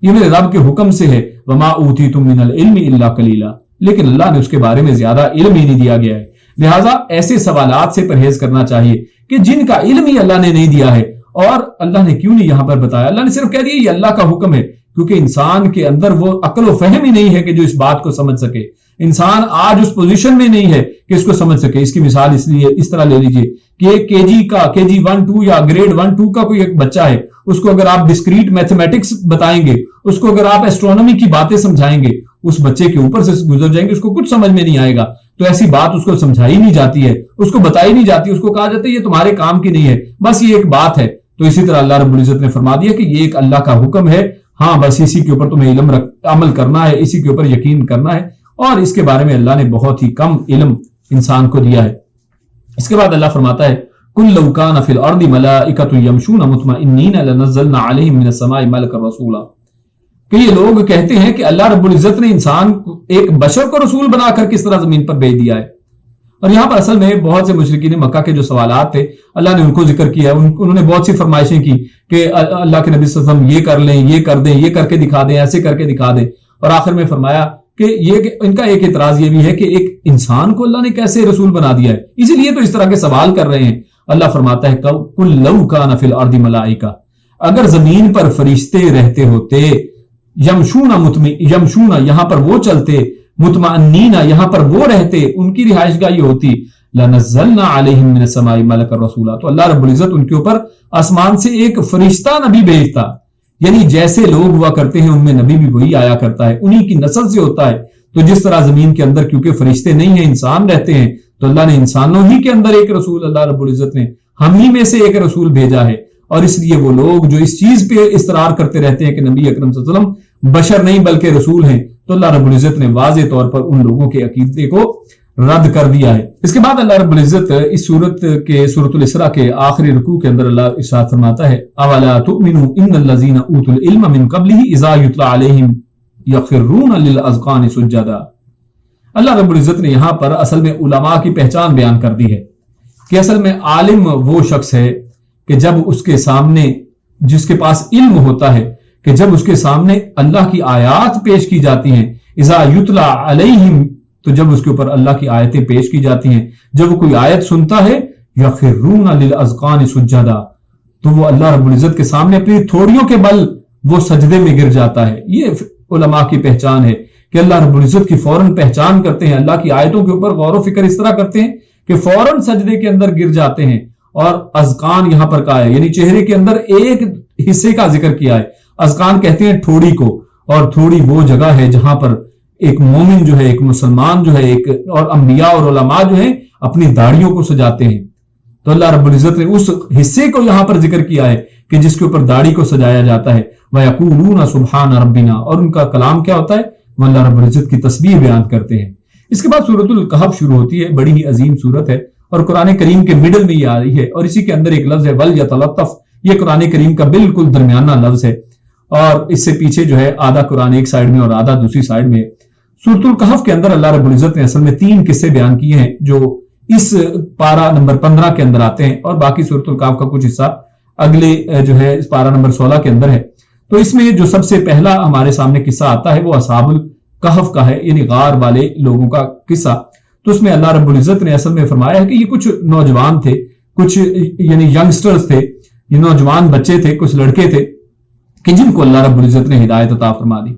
یہ میرے رب کے حکم سے ہے. وَمَا أُوتِيتُم مِنَ الْعِلْمِ إِلَّا قَلِيلًا، لیکن اللہ نے اس کے بارے میں زیادہ علم ہی نہیں دیا گیا ہے. لہٰذا ایسے سوالات سے پرہیز کرنا چاہیے کہ جن کا علم ہی اللہ نے نہیں دیا ہے. اور اللہ نے کیوں نہیں یہاں پر بتایا؟ اللہ نے صرف کہہ دیا یہ اللہ کا حکم ہے، کیونکہ انسان کے اندر وہ عقل و فہم ہی نہیں ہے کہ جو اس بات کو سمجھ سکے. انسان آج اس پوزیشن میں نہیں ہے کہ اس کو سمجھ سکے. اس کی مثال اس طرح لے لیجئے کہ ایک کے جی 1-2 یا گریڈ 1-2 کا کوئی ایک بچہ ہے، اس کو اگر آپ ڈسکریٹ میتھمیٹکس بتائیں گے، اس کو اگر آپ ایسٹرونومی کی باتیں سمجھائیں گے، اس بچے کے اوپر سے گزر جائیں گے، اس کو کچھ سمجھ میں نہیں آئے گا. تو ایسی بات اس کو سمجھائی نہیں جاتی ہے، اس کو بتائی نہیں جاتی، اس کو کہا جاتا ہے یہ تمہارے کام کی نہیں ہے، بس یہ ایک بات ہے. تو اسی طرح اللہ رب العزت نے فرما دیا کہ یہ ایک اللہ کا حکم ہے، ہاں بس اسی کے اوپر تمہیں عمل کرنا ہے، اسی کے اوپر یقین کرنا ہے. اور اس کے بارے میں اللہ نے بہت ہی کم علم انسان کو دیا ہے. اس کے بعد اللہ فرماتا ہے قُل لَوْ كَانَ فِي الْأَرْضِ مَلَائِكَةٌ يَمْشُونَ مُطْمَئِنِّينَ لَنَزَّلْنَا عَلَيْهِم مِّنَ السَّمَاءِ مَلَكًا رَّسُولًا، کہ یہ لوگ کہتے ہیں کہ اللہ رب العزت نے انسان ایک بشر کو رسول بنا کر کس طرح زمین پر بھیج دیا ہے. اور یہاں پر اصل میں بہت سے مشرکین مکہ کے جو سوالات تھے اللہ نے ان کو ذکر کیا، انہوں نے بہت سی فرمائشیں کی کہ اللہ کے نبی صلی اللہ علیہ وسلم یہ کر لیں، یہ کر دیں، یہ کر کے دکھا دیں، ایسے کر کے دکھا دیں. اور آخر میں فرمایا کہ ان کا ایک اعتراض یہ بھی ہے کہ ایک انسان کو اللہ نے کیسے رسول بنا دیا ہے، اسی لیے تو اس طرح کے سوال کر رہے ہیں. اللہ فرماتا ہے قُلْ لَوْ كَانَ فِي الْأَرْضِ مَلَائِكَةٌ، اگر زمین پر فرشتے رہتے ہوتے، یمشون یہاں پر وہ چلتے، مطمئنین یہاں پر وہ رہتے، ان کی رہائش گاہ یہ ہوتی، لَنَزَّلْنَا عَلَيْهِم مِّنَ السَّمَاءِ مَلَكًا رَّسُولًا، تو اللہ رب العزت ان کے اوپر آسمان سے ایک فرشتہ نبی بھیجتا. یعنی جیسے لوگ ہوا کرتے ہیں ان میں نبی بھی وہی آیا کرتا ہے، انہی کی نسل سے ہوتا ہے. تو جس طرح زمین کے اندر کیونکہ فرشتے نہیں ہیں، انسان رہتے ہیں، تو اللہ نے انسانوں ہی کے اندر ایک رسول، اللہ رب العزت نے ہم ہی میں سے ایک رسول بھیجا ہے. اور اس لیے وہ لوگ جو اس چیز پہ اصرار کرتے رہتے ہیں کہ نبی اکرم صلی اللہ علیہ وسلم بشر نہیں بلکہ رسول ہیں، تو اللہ رب العزت نے واضح طور پر ان لوگوں کے عقیدے کو رد کر دیا ہے۔ اس کے بعد اللہ رب العزت اس سورۃ الاسراء کے آخری رکوع کے اندر اللہ ارشاد فرماتا ہے اولا تؤمنوا ان الذين اوتوا العلم من قبله اذا يتلى عليهم يخرون للاذقان سجدا۔ اللہ رب العزت نے یہاں پر اصل میں علماء کی پہچان بیان کر دی ہے کہ اصل میں عالم وہ شخص ہے کہ جب اس کے سامنے، جس کے پاس علم ہوتا ہے، کہ جب اس کے سامنے اللہ کی آیات پیش کی جاتی ہیں، اذا یتلی علیہم، تو جب اس کے اوپر اللہ کی آیتیں پیش کی جاتی ہیں، جب وہ کوئی آیت سنتا ہے، یخرون للاذقان سجدا، تو وہ اللہ رب العزت کے سامنے اپنی تھوڑیوں کے بل وہ سجدے میں گر جاتا ہے۔ یہ علماء کی پہچان ہے کہ اللہ رب العزت کی فوراً پہچان کرتے ہیں، اللہ کی آیتوں کے اوپر غور و فکر اس طرح کرتے ہیں کہ فوراً سجدے کے اندر گر جاتے ہیں۔ اور اذقان یہاں پر کہا ہے، یعنی چہرے کے اندر ایک حصے کا ذکر کیا ہے۔ اذقان کہتے ہیں تھوڑی کو، اور تھوڑی وہ جگہ ہے جہاں پر ایک مومن جو ہے، ایک مسلمان جو ہے، اور انبیاء اور علماء جو ہیں اپنی داڑھیوں کو سجاتے ہیں۔ تو اللہ رب العزت نے اس حصے کو یہاں پر ذکر کیا ہے کہ جس کے اوپر داڑھی کو سجایا جاتا ہے۔ وَيَقُولُونَ سُبْحَانَ رَبِّنَا، اور ان کا کلام کیا ہوتا ہے؟ وہ اللہ رب العزت کی تسبیح بیان کرتے ہیں۔ اس کے بعد سورۃ الکہف شروع ہوتی ہے، بڑی ہی عظیم سورت ہے، اور قرآن کریم کے مڈل میں یہ آ رہی ہے، اور اسی کے اندر ایک لفظ ہے وَلْيَتَلَطَّفْ، یہ قرآن کریم کا بالکل درمیانہ لفظ ہے، اور اس سے پیچھے جو ہے آدھا قرآن ایک سائیڈ میں اور آدھا دوسری سائیڈ میں۔ سورۃ الکہف کے اندر اللہ رب العزت نے اصل میں 3 قصے بیان کیے ہیں جو اس پارہ نمبر 15 کے اندر آتے ہیں، اور باقی سورۃ الکہف کا کچھ حصہ اگلے جو ہے اس پارہ نمبر 16 کے اندر ہے۔ تو اس میں جو سب سے پہلا ہمارے سامنے قصہ آتا ہے وہ اصحاب الکہف کا ہے، یعنی غار والے لوگوں کا قصہ۔ تو اس میں اللہ رب العزت نے اصل میں فرمایا ہے کہ یہ کچھ نوجوان تھے، کچھ یعنی ینگسٹرز تھے، یہ نوجوان بچے تھے، کچھ لڑکے تھے کہ جن کو اللہ رب العزت نے ہدایت عطا فرما دی،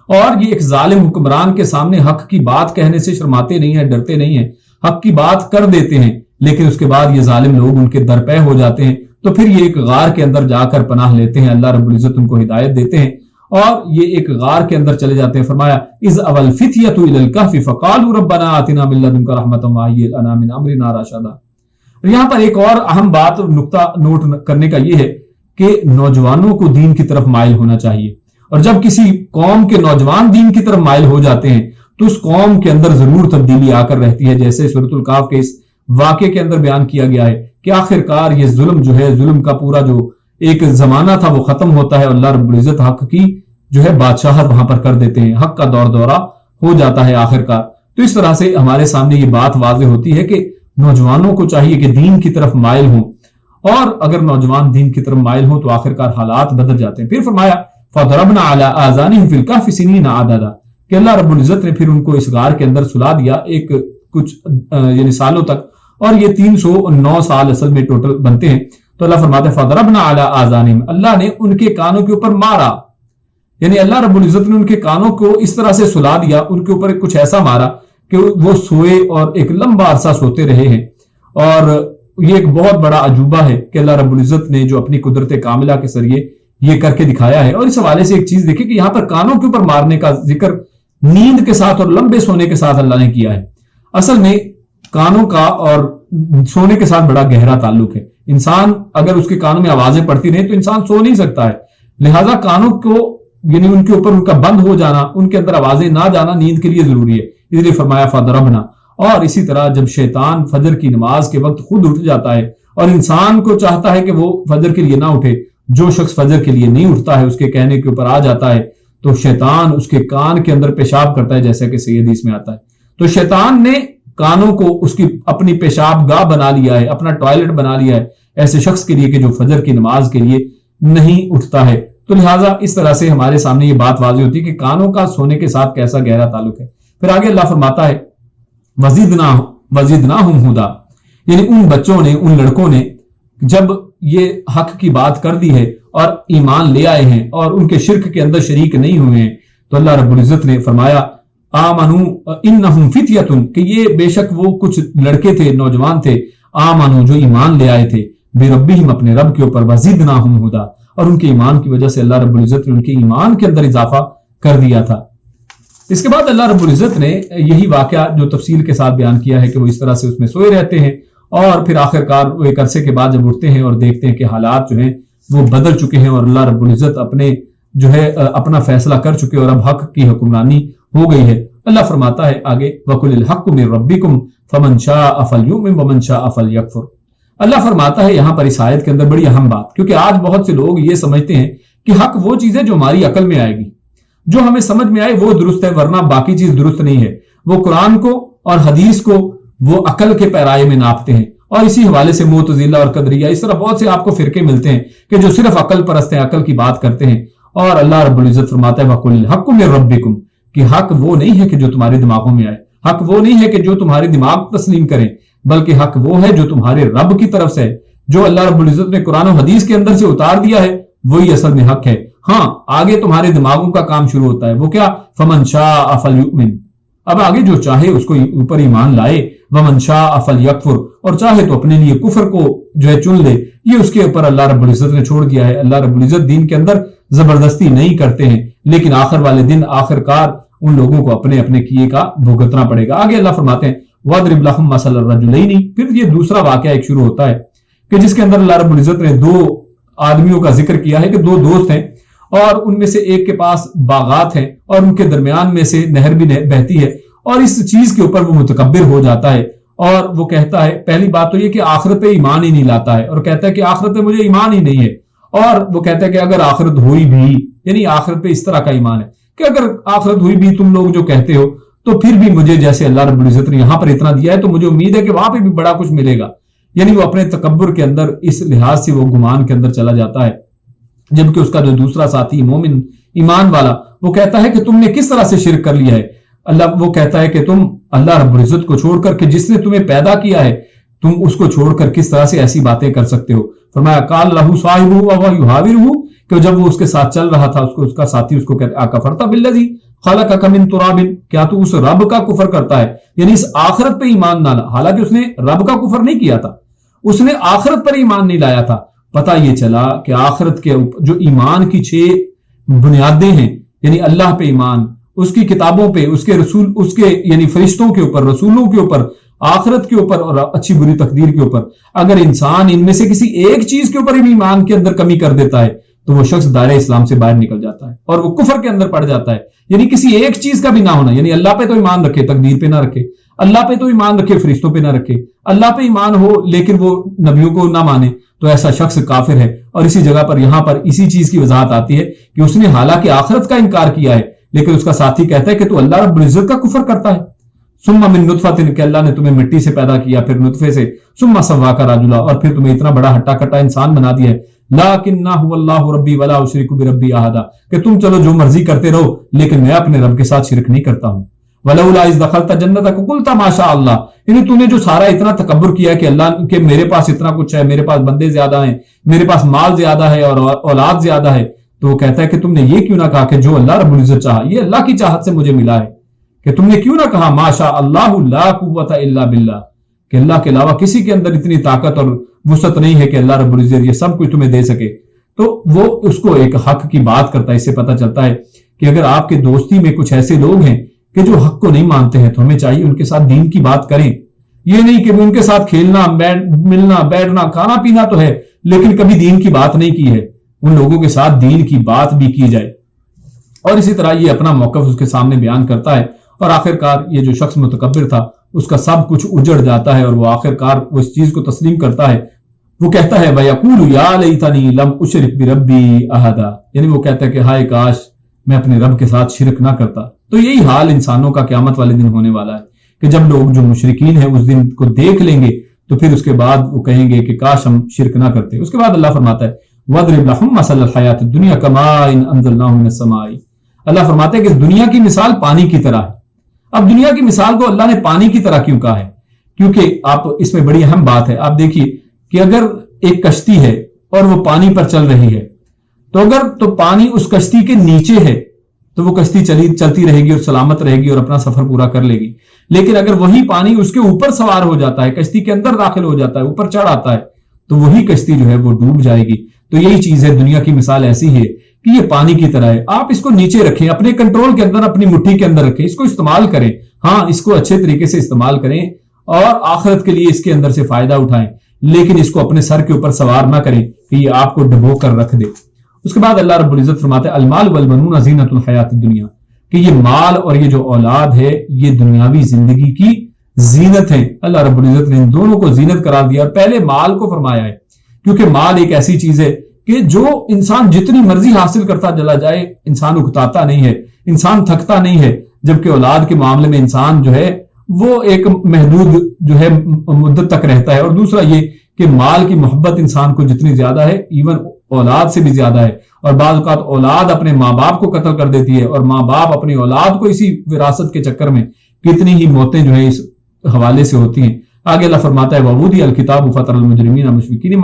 اور یہ ایک ظالم حکمران کے سامنے حق کی بات کہنے سے شرماتے نہیں ہیں، ڈرتے نہیں ہیں، حق کی بات کر دیتے ہیں، لیکن اس کے بعد یہ ظالم لوگ ان کے درپے ہو جاتے ہیں، تو پھر یہ ایک غار کے اندر جا کر پناہ لیتے ہیں، اللہ رب العزت ان کو ہدایت دیتے ہیں، اور یہ ایک غار کے اندر چلے جاتے ہیں۔ فرمایا اذ اول الفتیۃ الی الکہف فقالوا ربنا آتنا من لدنک رحمۃ وہیئ لنا من امرنا رشدا۔ یہاں پر ایک اور اہم بات نقطہ نوٹ کرنے کا یہ ہے کہ نوجوانوں کو دین کی طرف مائل ہونا چاہیے، اور جب کسی قوم کے نوجوان دین کی طرف مائل ہو جاتے ہیں تو اس قوم کے اندر ضرور تبدیلی آ کر رہتی ہے، جیسے سورۃ الکہف کے اس واقعے کے اندر بیان کیا گیا ہے کہ آخر کار یہ ظلم جو ہے، ظلم کا پورا جو ایک زمانہ تھا وہ ختم ہوتا ہے، اللہ رب العزت حق کی جو ہے بادشاہت وہاں پر کر دیتے ہیں، حق کا دور دورہ ہو جاتا ہے آخر کار۔ تو اس طرح سے ہمارے سامنے یہ بات واضح ہوتی ہے کہ نوجوانوں کو چاہیے کہ دین کی طرف مائل ہوں، اور اگر نوجوان دین کی طرف مائل ہوں تو آخر کار حالات بدل جاتے ہیں۔ پھر فرمایا فَضَرَبْنَا عَلَىٰ آذَانِهِمْ فِي الْكَهْفِ سِنِينَ عَدَدًا، کہ اللہ رب العزت نے پھر ان کو اس غار کے اندر سلا دیا ایک کچھ یعنی سالوں تک، اور یہ 309 سال اصل میں ٹوٹل بنتے ہیں۔ تو اللہ فرماتے ہیں فَضَرَبْنَا عَلَىٰ آذَانِهِمْ، اللہ نے ان کے کانوں کے اوپر مارا، یعنی اللہ رب العزت نے ان کے کانوں کو اس طرح سے سلا دیا، ان کے اوپر کچھ ایسا مارا کہ وہ سوئے اور ایک لمبا عرصہ سوتے رہے ہیں۔ اور یہ ایک بہت بڑا عجوبہ ہے کہ اللہ رب العزت نے جو اپنی قدرت کاملہ کے ذریعے یہ کر کے دکھایا ہے۔ اور اس حوالے سے ایک چیز دیکھیں کہ یہاں پر کانوں کے اوپر مارنے کا ذکر نیند کے ساتھ اور لمبے سونے کے ساتھ اللہ نے کیا ہے۔ اصل میں کانوں کا اور سونے کے ساتھ بڑا گہرا تعلق ہے۔ انسان اگر اس کے کانوں میں آوازیں پڑتی رہیں تو انسان سو نہیں سکتا ہے، لہذا کانوں کو یعنی ان کے اوپر ان کا بند ہو جانا، ان کے اندر آوازیں نہ جانا نیند کے لیے ضروری ہے، اس لیے فرمایا فَضَرَبْنَا۔ اور اسی طرح جب شیطان فجر کی نماز کے وقت خود اٹھ جاتا ہے اور انسان کو چاہتا ہے کہ وہ فجر کے لیے نہ اٹھے، جو شخص فجر کے لیے نہیں اٹھتا ہے اس کے کہنے کے اوپر آ جاتا ہے، تو شیطان اس کے کان کے اندر پیشاب کرتا ہے، جیسا کہ صحیح حدیث میں آتا ہے۔ تو شیطان نے کانوں کو اس کی اپنی پیشاب گاہ بنا لیا ہے، اپنا ٹوائلٹ بنا لیا ہے ایسے شخص کے لیے کہ جو فجر کی نماز کے لیے نہیں اٹھتا ہے۔ تو لہٰذا اس طرح سے ہمارے سامنے یہ بات واضح ہوتی ہے کہ کانوں کا سونے کے ساتھ کیسا گہرا تعلق ہے۔ پھر آگے اللہ فرماتا ہے وَزِدْنَاهُمْ هُدًى، یعنی ان بچوں نے، ان لڑکوں نے جب یہ حق کی بات کر دی ہے اور ایمان لے آئے ہیں اور ان کے شرک کے اندر شریک نہیں ہوئے ہیں، تو اللہ رب العزت نے فرمایا آمنوا انہم فتیۃ، کہ یہ بے شک وہ کچھ لڑکے تھے، نوجوان تھے، آمنوا جو ایمان لے آئے تھے، بربہم اپنے رب کے اوپر، وزدناہم ہدی، اور ان کے ایمان کی وجہ سے اللہ رب العزت نے ان کے ایمان کے اندر اضافہ کر دیا تھا۔ اس کے بعد اللہ رب العزت نے یہی واقعہ جو تفصیل کے ساتھ بیان کیا ہے کہ وہ اس طرح سے اس میں سوئے رہتے ہیں، اور پھر آخر کار وہ ایک عرصے کے بعد جب اٹھتے ہیں اور دیکھتے ہیں کہ حالات جو ہیں وہ بدل چکے ہیں اور اللہ رب العزت اپنے جو ہے اپنا فیصلہ کر چکے اور اب حق کی حکمرانی ہو گئی ہے۔ اللہ فرماتا ہے آگے وَقُلِ الْحَقُّ مِن رَبِّكُمْ فَمَن شَاءَ فَلْيُؤْمِن وَمَن شَاءَ فَلْيَكْفُرْ۔ اللہ فرماتا ہے یہاں پر اس آیت کے اندر بڑی اہم بات، کیونکہ آج بہت سے لوگ یہ سمجھتے ہیں کہ حق وہ چیز ہے جو ہماری عقل میں آئے گی، جو ہمیں سمجھ میں آئے وہ درست ہے، ورنہ باقی چیز درست نہیں ہے۔ وہ قرآن کو اور حدیث کو وہ عقل کے پیرائے میں ناپتے ہیں، اور اسی حوالے سے معتزلہ اور قدریہ اس طرح بہت سے آپ کو فرقے ملتے ہیں کہ جو صرف عقل پرست ہیں، عقل کی بات کرتے ہیں۔ اور اللہ رب العزت فرماتا ہے وَقُلِ الْحَقُّ مِن رَبِّكُمْ، کہ حق وہ نہیں ہے کہ جو تمہارے دماغوں میں آئے، حق وہ نہیں ہے کہ جو تمہارے دماغ تسلیم کریں، بلکہ حق وہ ہے جو تمہارے رب کی طرف سے ہے، جو اللہ رب العزت نے قرآن و حدیث کے اندر سے اتار دیا ہے وہی اصل میں حق ہے۔ ہاں آگے تمہارے دماغوں کا کام شروع ہوتا ہے، وہ کیا؟ فَمَن شَاءَ فَلْيُؤْمِن، اب آگے جو چاہے اس کو اوپر ایمان لائے، وَمَن شَاءَ فَلْيَكْفُرْ، اور چاہے تو اپنے لیے کفر کو جو ہے چن لے، یہ اس کے اوپر اللہ رب العزت نے چھوڑ دیا ہے۔ اللہ رب العزت دین کے اندر زبردستی نہیں کرتے ہیں، لیکن آخر والے دن آخر کار ان لوگوں کو اپنے اپنے کیے کا بھگتنا پڑے گا۔ آگے اللہ فرماتے ہیں وَاضْرِبْ لَهُم مَثَلَ الرَّجُلَيْنِ، پھر یہ دوسرا واقعہ ایک شروع ہوتا ہے کہ جس کے اندر اللہ رب العزت نے دو آدمیوں کا ذکر کیا ہے کہ دو دوست ہیں، اور ان میں سے ایک کے پاس باغات ہیں اور ان کے درمیان میں سے نہر بھی بہتی ہے، اور اس چیز کے اوپر وہ متکبر ہو جاتا ہے، اور وہ کہتا ہے پہلی بات تو یہ کہ آخرت پہ ایمان ہی نہیں لاتا ہے، اور کہتا ہے کہ آخرت پہ مجھے ایمان ہی نہیں ہے، اور وہ کہتا ہے کہ اگر آخرت ہوئی بھی، یعنی آخرت پہ اس طرح کا ایمان ہے کہ اگر آخرت ہوئی بھی تم لوگ جو کہتے ہو تو پھر بھی مجھے جیسے اللہ رب العزت نے یہاں پر اتنا دیا ہے تو مجھے امید ہے کہ وہاں پہ بھی بڑا کچھ ملے گا، یعنی وہ اپنے تکبر کے اندر اس لحاظ سے وہ گمان کے اندر چلا جاتا ہے۔ جبکہ اس کا جو دوسرا ساتھی مومن ایمان والا وہ کہتا ہے کہ تم نے کس طرح سے شرک کر لیا ہے، اللہ وہ کہتا ہے کہ تم اللہ رب العزت کو چھوڑ کر کہ جس نے تمہیں پیدا کیا ہے تم اس کو چھوڑ کر کس طرح سے ایسی باتیں کر سکتے ہو۔ فرمایا قال لہ صاحبہ وہو یحاورہ، کہ جب وہ اس کے ساتھ چل رہا تھا اس کا ساتھی اس کو کہتا اکفرت بالذی خلقک من تراب، کیا تو اس رب کا کفر کرتا ہے، یعنی اس آخرت پہ ایمان نہ لا، حالانکہ اس نے رب کا کفر نہیں کیا تھا، اس نے آخرت پر ایمان نہیں لایا تھا۔ پتہ یہ چلا کہ آخرت کے جو ایمان کی 6 بنیادیں ہیں، یعنی اللہ پہ ایمان، اس کی کتابوں پہ، اس کے رسول، اس کے یعنی فرشتوں کے اوپر، رسولوں کے اوپر، آخرت کے اوپر اور اچھی بری تقدیر کے اوپر، اگر انسان ان میں سے کسی ایک چیز کے اوپر ایمان کے اندر کمی کر دیتا ہے تو وہ شخص دائرہ اسلام سے باہر نکل جاتا ہے اور وہ کفر کے اندر پڑ جاتا ہے۔ یعنی کسی ایک چیز کا بھی نہ ہونا، یعنی اللہ پہ تو ایمان رکھے تقدیر پہ نہ رکھے، اللہ پہ تو ایمان رکھے فرشتوں پہ نہ رکھے، اللہ پہ ایمان ہو لیکن وہ نبیوں کو نہ مانے، تو ایسا شخص کافر ہے۔ اور اسی جگہ پر یہاں پر اسی چیز کی وضاحت آتی ہے کہ اس نے حالانکہ آخرت کا انکار کیا ہے لیکن اس کا ساتھی کہتا ہے کہ تو اللہ رب العزت کا کفر کرتا ہے۔ ثم من نطفۃ، کہ اللہ نے تمہیں مٹی سے پیدا کیا، پھر نطفے سے، ثم سواک رجلا، اور پھر تمہیں اتنا بڑا ہٹا کٹا انسان بنا دیا ہے۔ لکنہ هو اللہ ربی ولا اشرک بربی احدا، کہ تم چلو جو مرضی کرتے رہو لیکن میں اپنے رب کے ساتھ شرک نہیں کرتا ہوں۔ ولولا اذ دخلت جنتک قلت ما شاء اللہ، یعنی تو نے جو سارا اتنا تکبر کیا کہ اللہ کہ میرے پاس اتنا کچھ ہے، میرے پاس بندے زیادہ ہیں، میرے پاس مال زیادہ ہے اور اولاد زیادہ ہے، تو وہ کہتا ہے کہ تم نے یہ کیوں نہ کہا کہ جو اللہ رب العزت چاہا، یہ اللہ کی چاہت سے مجھے ملا ہے، کہ تم نے کیوں نہ کہا ما شاء اللہ لا قوت الا باللہ، کہ اللہ کے علاوہ کسی کے اندر اتنی طاقت اور وسعت نہیں ہے کہ اللہ رب العزت یہ سب کچھ تمہیں دے سکے۔ تو وہ اس کو ایک حق کی بات کرتا ہے۔ اس سے پتہ چلتا ہے کہ اگر آپ کے دوستی میں کچھ ایسے لوگ ہیں کہ جو حق کو نہیں مانتے ہیں تو ہمیں چاہیے ان کے ساتھ دین کی بات کریں، یہ نہیں کہ ان کے ساتھ کھیلنا، ملنا، بیٹھنا، کھانا پینا تو ہے لیکن کبھی دین کی بات نہیں کی ہے، ان لوگوں کے ساتھ دین کی بات بھی کی جائے۔ اور اسی طرح یہ اپنا موقف اس کے سامنے بیان کرتا ہے، اور آخرکار یہ جو شخص متکبر تھا اس کا سب کچھ اجڑ جاتا ہے اور وہ آخرکار وہ اس چیز کو تسلیم کرتا ہے۔ وہ کہتا ہے وَيَقُولُ يَا لَيْتَنِي لَمْ أُشْرِكْ بِرَبِّي أَحَدًا، یعنی وہ کہتا ہے کہ ہائے کاش میں اپنے رب کے ساتھ شرک نہ کرتا۔ تو یہی حال انسانوں کا قیامت والے دن ہونے والا ہے کہ جب لوگ جو مشرکین ہیں اس دن کو دیکھ لیں گے تو پھر اس کے بعد وہ کہیں گے کہ کاش ہم شرک نہ کرتے۔ اس کے بعد اللہ فرماتا ہے وَاضْرِبْ لَهُم مَثَلَ الْحَيَاةِ الدُّنْيَا كَمَاءٍ أَنزَلْنَاهُ مِنَ السَّمَاءِ، اللہ فرماتے ہیں کہ اس دنیا کی مثال پانی کی طرح ہے۔ اب دنیا کی مثال کو اللہ نے پانی کی طرح کیوں کہا ہے؟ کیونکہ آپ اس میں بڑی اہم بات ہے، آپ دیکھیے کہ اگر ایک کشتی ہے اور وہ پانی پر چل رہی ہے تو اگر تو پانی اس کشتی کے نیچے ہے تو وہ کشتی چلتی رہے گی اور سلامت رہے گی اور اپنا سفر پورا کر لے گی، لیکن اگر وہی پانی اس کے اوپر سوار ہو جاتا ہے، کشتی کے اندر داخل ہو جاتا ہے، اوپر چڑھ آتا ہے تو وہی کشتی جو ہے وہ ڈوب جائے گی۔ تو یہی چیز ہے، دنیا کی مثال ایسی ہے کہ یہ پانی کی طرح ہے، آپ اس کو نیچے رکھیں، اپنے کنٹرول کے اندر، اپنی مٹھی کے اندر رکھیں، اس کو استعمال کریں، ہاں اس کو اچھے طریقے سے استعمال کریں اور آخرت کے لیے اس کے اندر سے فائدہ اٹھائیں، لیکن اس کو اپنے سر کے اوپر سوار نہ کریں کہ یہ آپ کو ڈبو کر رکھ دے۔ اس کے بعد اللہ رب العزت فرماتے ہیں المال والبنون زینت الحیات الدنیا، کہ یہ مال اور یہ جو اولاد ہے یہ دنیاوی زندگی کی زینت ہے. اللہ رب العزت نے ان دونوں کو زینت قرار دیا اور پہلے مال کو فرمایا ہے، کیونکہ مال ایک ایسی چیز ہے کہ جو انسان جتنی مرضی حاصل کرتا چلا جائے انسان اکتاتا نہیں ہے، انسان تھکتا نہیں ہے، جبکہ اولاد کے معاملے میں انسان جو ہے وہ ایک محدود جو ہے مدت تک رہتا ہے. اور دوسرا یہ کہ مال کی محبت انسان کو جتنی زیادہ ہے ایون اولاد سے بھی زیادہ ہے، اور بعض اوقات اولاد اپنے ماں باپ کو قتل کر دیتی ہے اور ماں باپ اپنی اولاد کو اسی وراثت کے چکر میں کتنی ہی موتیں جو ہے اس حوالے سے ہوتی ہیں. آگے اللہ فرماتا ہے وَوُضِعَ الْكِتَابُ فَتَرَى الْمُجْرِمِينَ مُشْفِقِينَ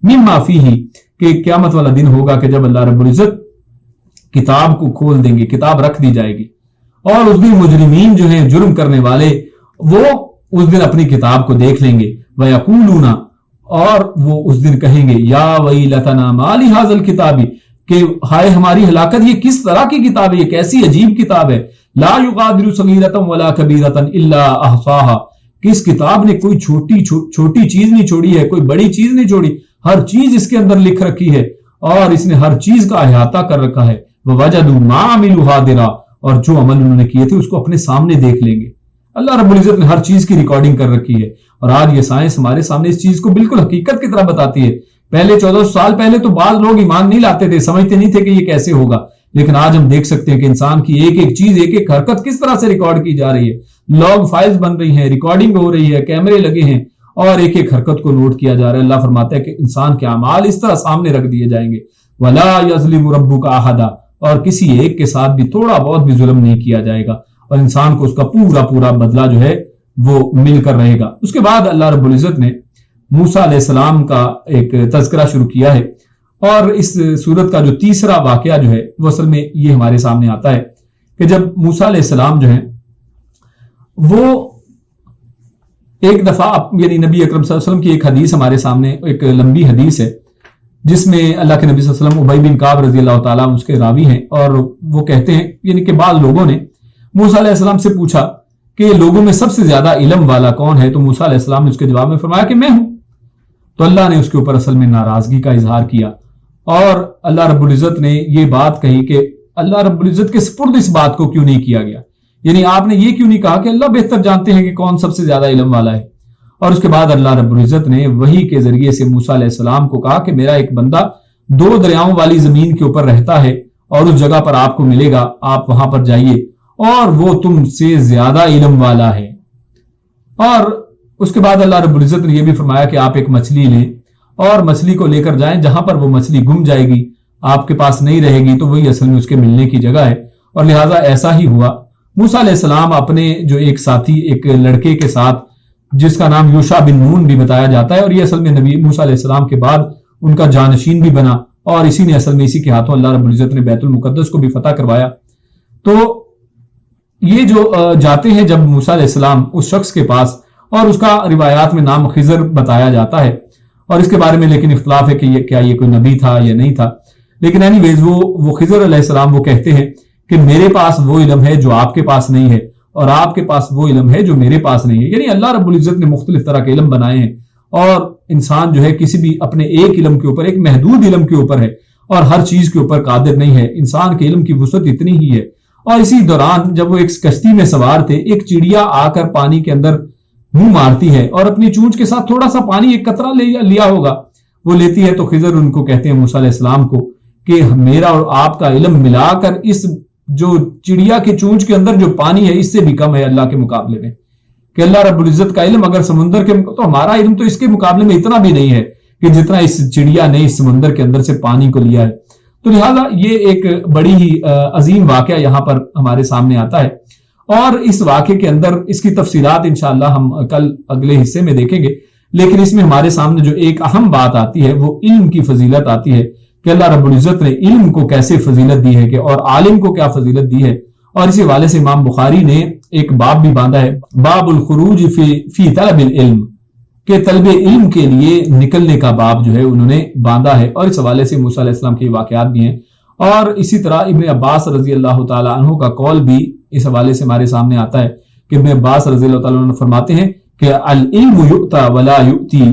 مِمَّا فِيهِ کہ قیامت والا دن ہوگا کہ جب اللہ رب العزت کتاب کو کھول دیں گے، کتاب رکھ دی جائے گی، اور اس دن مجرمین جو ہیں جرم کرنے والے وہ اس دن اپنی کتاب کو دیکھ لیں گے. وَيَقُولُونَ اور وہ اس دن کہیں گے یا وَيْلَتَنَا مَا لِهَذَا الْكِتَابِ کہ ہائے ہماری ہلاکت، یہ کس طرح کی کتاب ہے، یہ کیسی عجیب کتاب ہے. لا يغادر صغيرة ولا كبيرة الا احصاها کہ اس کتاب نے کوئی چھوٹی چیز نہیں چھوڑی ہے، کوئی بڑی چیز نہیں چھوڑی، ہر چیز اس کے اندر لکھ رکھی ہے اور اس نے ہر چیز کا احاطہ کر رکھا ہے. وَوَجَدُوا مَا عَمِلُوا حَاضِرًا اور جو عمل انہوں نے کیے تھے اس کو اپنے سامنے دیکھ لیں گے. اللہ رب العزت نے ہر چیز کی ریکارڈنگ کر رکھی ہے، اور آج یہ سائنس ہمارے سامنے اس چیز کو بالکل حقیقت کی طرح بتاتی ہے. پہلے 1400 سال پہلے تو بعض لوگ ایمان نہیں لاتے تھے، سمجھتے نہیں تھے کہ یہ کیسے ہوگا، لیکن آج ہم دیکھ سکتے ہیں کہ انسان کی ایک ایک چیز، ایک ایک حرکت کس طرح سے ریکارڈ کی جا رہی ہے. لاگ فائلز بن رہی ہیں، ریکارڈنگ ہو رہی ہے، کیمرے لگے ہیں اور ایک ایک حرکت کو نوٹ کیا جا رہا ہے. اللہ فرماتا ہے کہ انسان کے اعمال اس طرح سامنے رکھ دیے جائیں گے. وَلَا يَظْلِمُ رَبُّكَ أَحَدًا اور کسی ایک کے ساتھ بھی تھوڑا بہت بھی ظلم نہیں کیا جائے گا، اور انسان کو اس کا پورا بدلہ جو ہے وہ مل کر رہے گا. اس کے بعد اللہ رب العزت نے موسیٰ علیہ السلام کا ایک تذکرہ شروع کیا ہے، اور اس سورت کا جو تیسرا واقعہ جو ہے وہ اصل میں یہ ہمارے سامنے آتا ہے کہ جب موسیٰ علیہ السلام جو ہیں وہ ایک دفعہ یعنی نبی اکرم صلی اللہ علیہ وسلم کی ایک حدیث ہمارے سامنے، ایک لمبی حدیث ہے جس میں اللہ کے نبی صلی اللہ علیہ وسلم ابی بن کعب رضی اللہ تعالیٰ اس کے راوی ہیں، اور وہ کہتے ہیں یعنی کہ بعض لوگوں نے موسیٰ علیہ السلام سے پوچھا کہ لوگوں میں سب سے زیادہ علم والا کون ہے، تو موسیٰ علیہ السلام نے اس کے جواب میں فرمایا کہ میں ہوں. تو اللہ نے اس کے اوپر اصل میں ناراضگی کا اظہار کیا، اور اللہ رب العزت نے یہ بات کہی کہ اللہ رب العزت کے سپرد اس بات کو کیوں نہیں کیا گیا، یعنی آپ نے یہ کیوں نہیں کہا کہ اللہ بہتر جانتے ہیں کہ کون سب سے زیادہ علم والا ہے. اور اس کے بعد اللہ رب العزت نے وحی کے ذریعے سے موسیٰ علیہ السلام کو کہا کہ میرا ایک بندہ 2 دریاؤں والی زمین کے اوپر رہتا ہے اور اس جگہ پر آپ کو ملے گا، آپ وہاں پر جائیے اور وہ تم سے زیادہ علم والا ہے. اور اس کے بعد اللہ رب العزت نے یہ بھی فرمایا کہ آپ ایک مچھلی لیں اور مچھلی کو لے کر جائیں، جہاں پر وہ مچھلی گم جائے گی آپ کے پاس نہیں رہے گی تو وہی اصل میں اس کے ملنے کی جگہ ہے. اور لہٰذا ایسا ہی ہوا. موسیٰ علیہ السلام اپنے جو ایک ساتھی ایک لڑکے کے ساتھ جس کا نام یوشع بن نون بھی بتایا جاتا ہے، اور یہ اصل میں نبی موسیٰ علیہ السلام کے بعد ان کا جانشین بھی بنا، اور اسی نے اصل میں اسی کے ہاتھوں اللہ رب العزت نے بیت المقدس کو بھی فتح کروایا. تو یہ جو جاتے ہیں جب موسیٰ علیہ السلام اس شخص کے پاس، اور اس کا روایات میں نام خضر بتایا جاتا ہے، اور اس کے بارے میں لیکن اختلاف ہے کہ کیا یہ کوئی نبی تھا یا نہیں تھا، لیکن اینی ویز وہ خضر علیہ السلام وہ کہتے ہیں کہ میرے پاس وہ علم ہے جو آپ کے پاس نہیں ہے، اور آپ کے پاس وہ علم ہے جو میرے پاس نہیں ہے. یعنی اللہ رب العزت نے مختلف طرح کے علم بنائے ہیں، اور انسان جو ہے کسی بھی اپنے ایک علم کے اوپر، ایک محدود علم کے اوپر ہے اور ہر چیز کے اوپر قادر نہیں ہے. انسان کے علم کی وسعت اتنی ہی ہے. اور اسی دوران جب وہ ایک کشتی میں سوار تھے، ایک چڑیا آ کر پانی کے اندر منہ مارتی ہے اور اپنی چونچ کے ساتھ تھوڑا سا پانی ایک قطرہ لیا ہوگا وہ لیتی ہے، تو خضر ان کو کہتے ہیں موسیٰ علیہ السلام کو کہ میرا اور آپ کا علم ملا کر اس جو چڑیا کی چونچ کے اندر جو پانی ہے اس سے بھی کم ہے اللہ کے مقابلے میں، کہ اللہ رب العزت کا علم اگر سمندر کے تو ہمارا علم تو اس کے مقابلے میں اتنا بھی نہیں ہے کہ جتنا اس چڑیا نے اس سمندر کے اندر سے پانی کو لیا ہے. تو لہٰذا یہ ایک بڑی ہی عظیم واقعہ یہاں پر ہمارے سامنے آتا ہے، اور اس واقعے کے اندر اس کی تفصیلات انشاءاللہ ہم کل اگلے حصے میں دیکھیں گے. لیکن اس میں ہمارے سامنے جو ایک اہم بات آتی ہے وہ علم کی فضیلت آتی ہے کہ اللہ رب العزت نے علم کو کیسے فضیلت دی ہے کہ اور عالم کو کیا فضیلت دی ہے. اور اسی حوالے سے امام بخاری نے ایک باب بھی باندھا ہے، باب الخروج فی طلب العلم، کہ طلب علم کے لیے نکلنے کا باب جو ہے انہوں نے باندھا ہے. اور اس حوالے سے موسیٰ علیہ السلام کے واقعات بھی ہیں، اور اسی طرح ابن عباس رضی اللہ تعالی عنہ کا قول بھی اس حوالے سے ہمارے سامنے آتا ہے کہ ابن عباس رضی اللہ تعالی عنہ فرماتے ہیں کہ العلم یؤتا ولا یؤتی،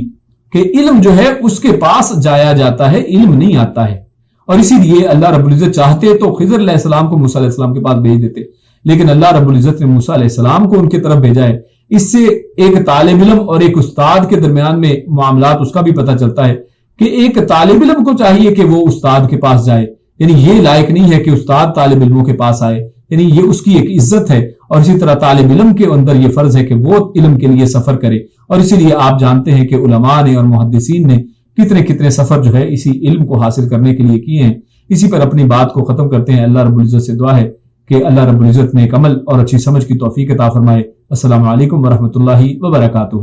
کہ علم جو ہے اس کے پاس جایا جاتا ہے، علم نہیں آتا ہے. اور اسی لیے اللہ رب العزت چاہتے تو خضر علیہ السلام کو موسیٰ علیہ السلام کے پاس بھیج دیتے، لیکن اللہ رب العزت نے موسیٰ علیہ السلام کو ان کی طرف بھیجا ہے۔ اس سے ایک طالب علم اور ایک استاد کے درمیان میں معاملات اس کا بھی پتہ چلتا ہے کہ ایک طالب علم کو چاہیے کہ وہ استاد کے پاس جائے، یعنی یہ لائق نہیں ہے کہ استاد طالب علموں کے پاس آئے، یعنی یہ اس کی ایک عزت ہے، اور اسی طرح طالب علم کے اندر یہ فرض ہے کہ وہ علم کے لیے سفر کرے، اور اسی لیے آپ جانتے ہیں کہ علماء نے اور محدثین نے کتنے سفر جو ہے اسی علم کو حاصل کرنے کے لیے کیے ہیں۔ اسی پر اپنی بات کو ختم کرتے ہیں۔ اللہ رب العزت سے دعا ہے کہ اللہ رب العزت نے ایک عمل اور اچھی سمجھ کی توفیق عطا فرمائے۔ السلام علیکم ورحمۃ اللہ وبرکاتہ۔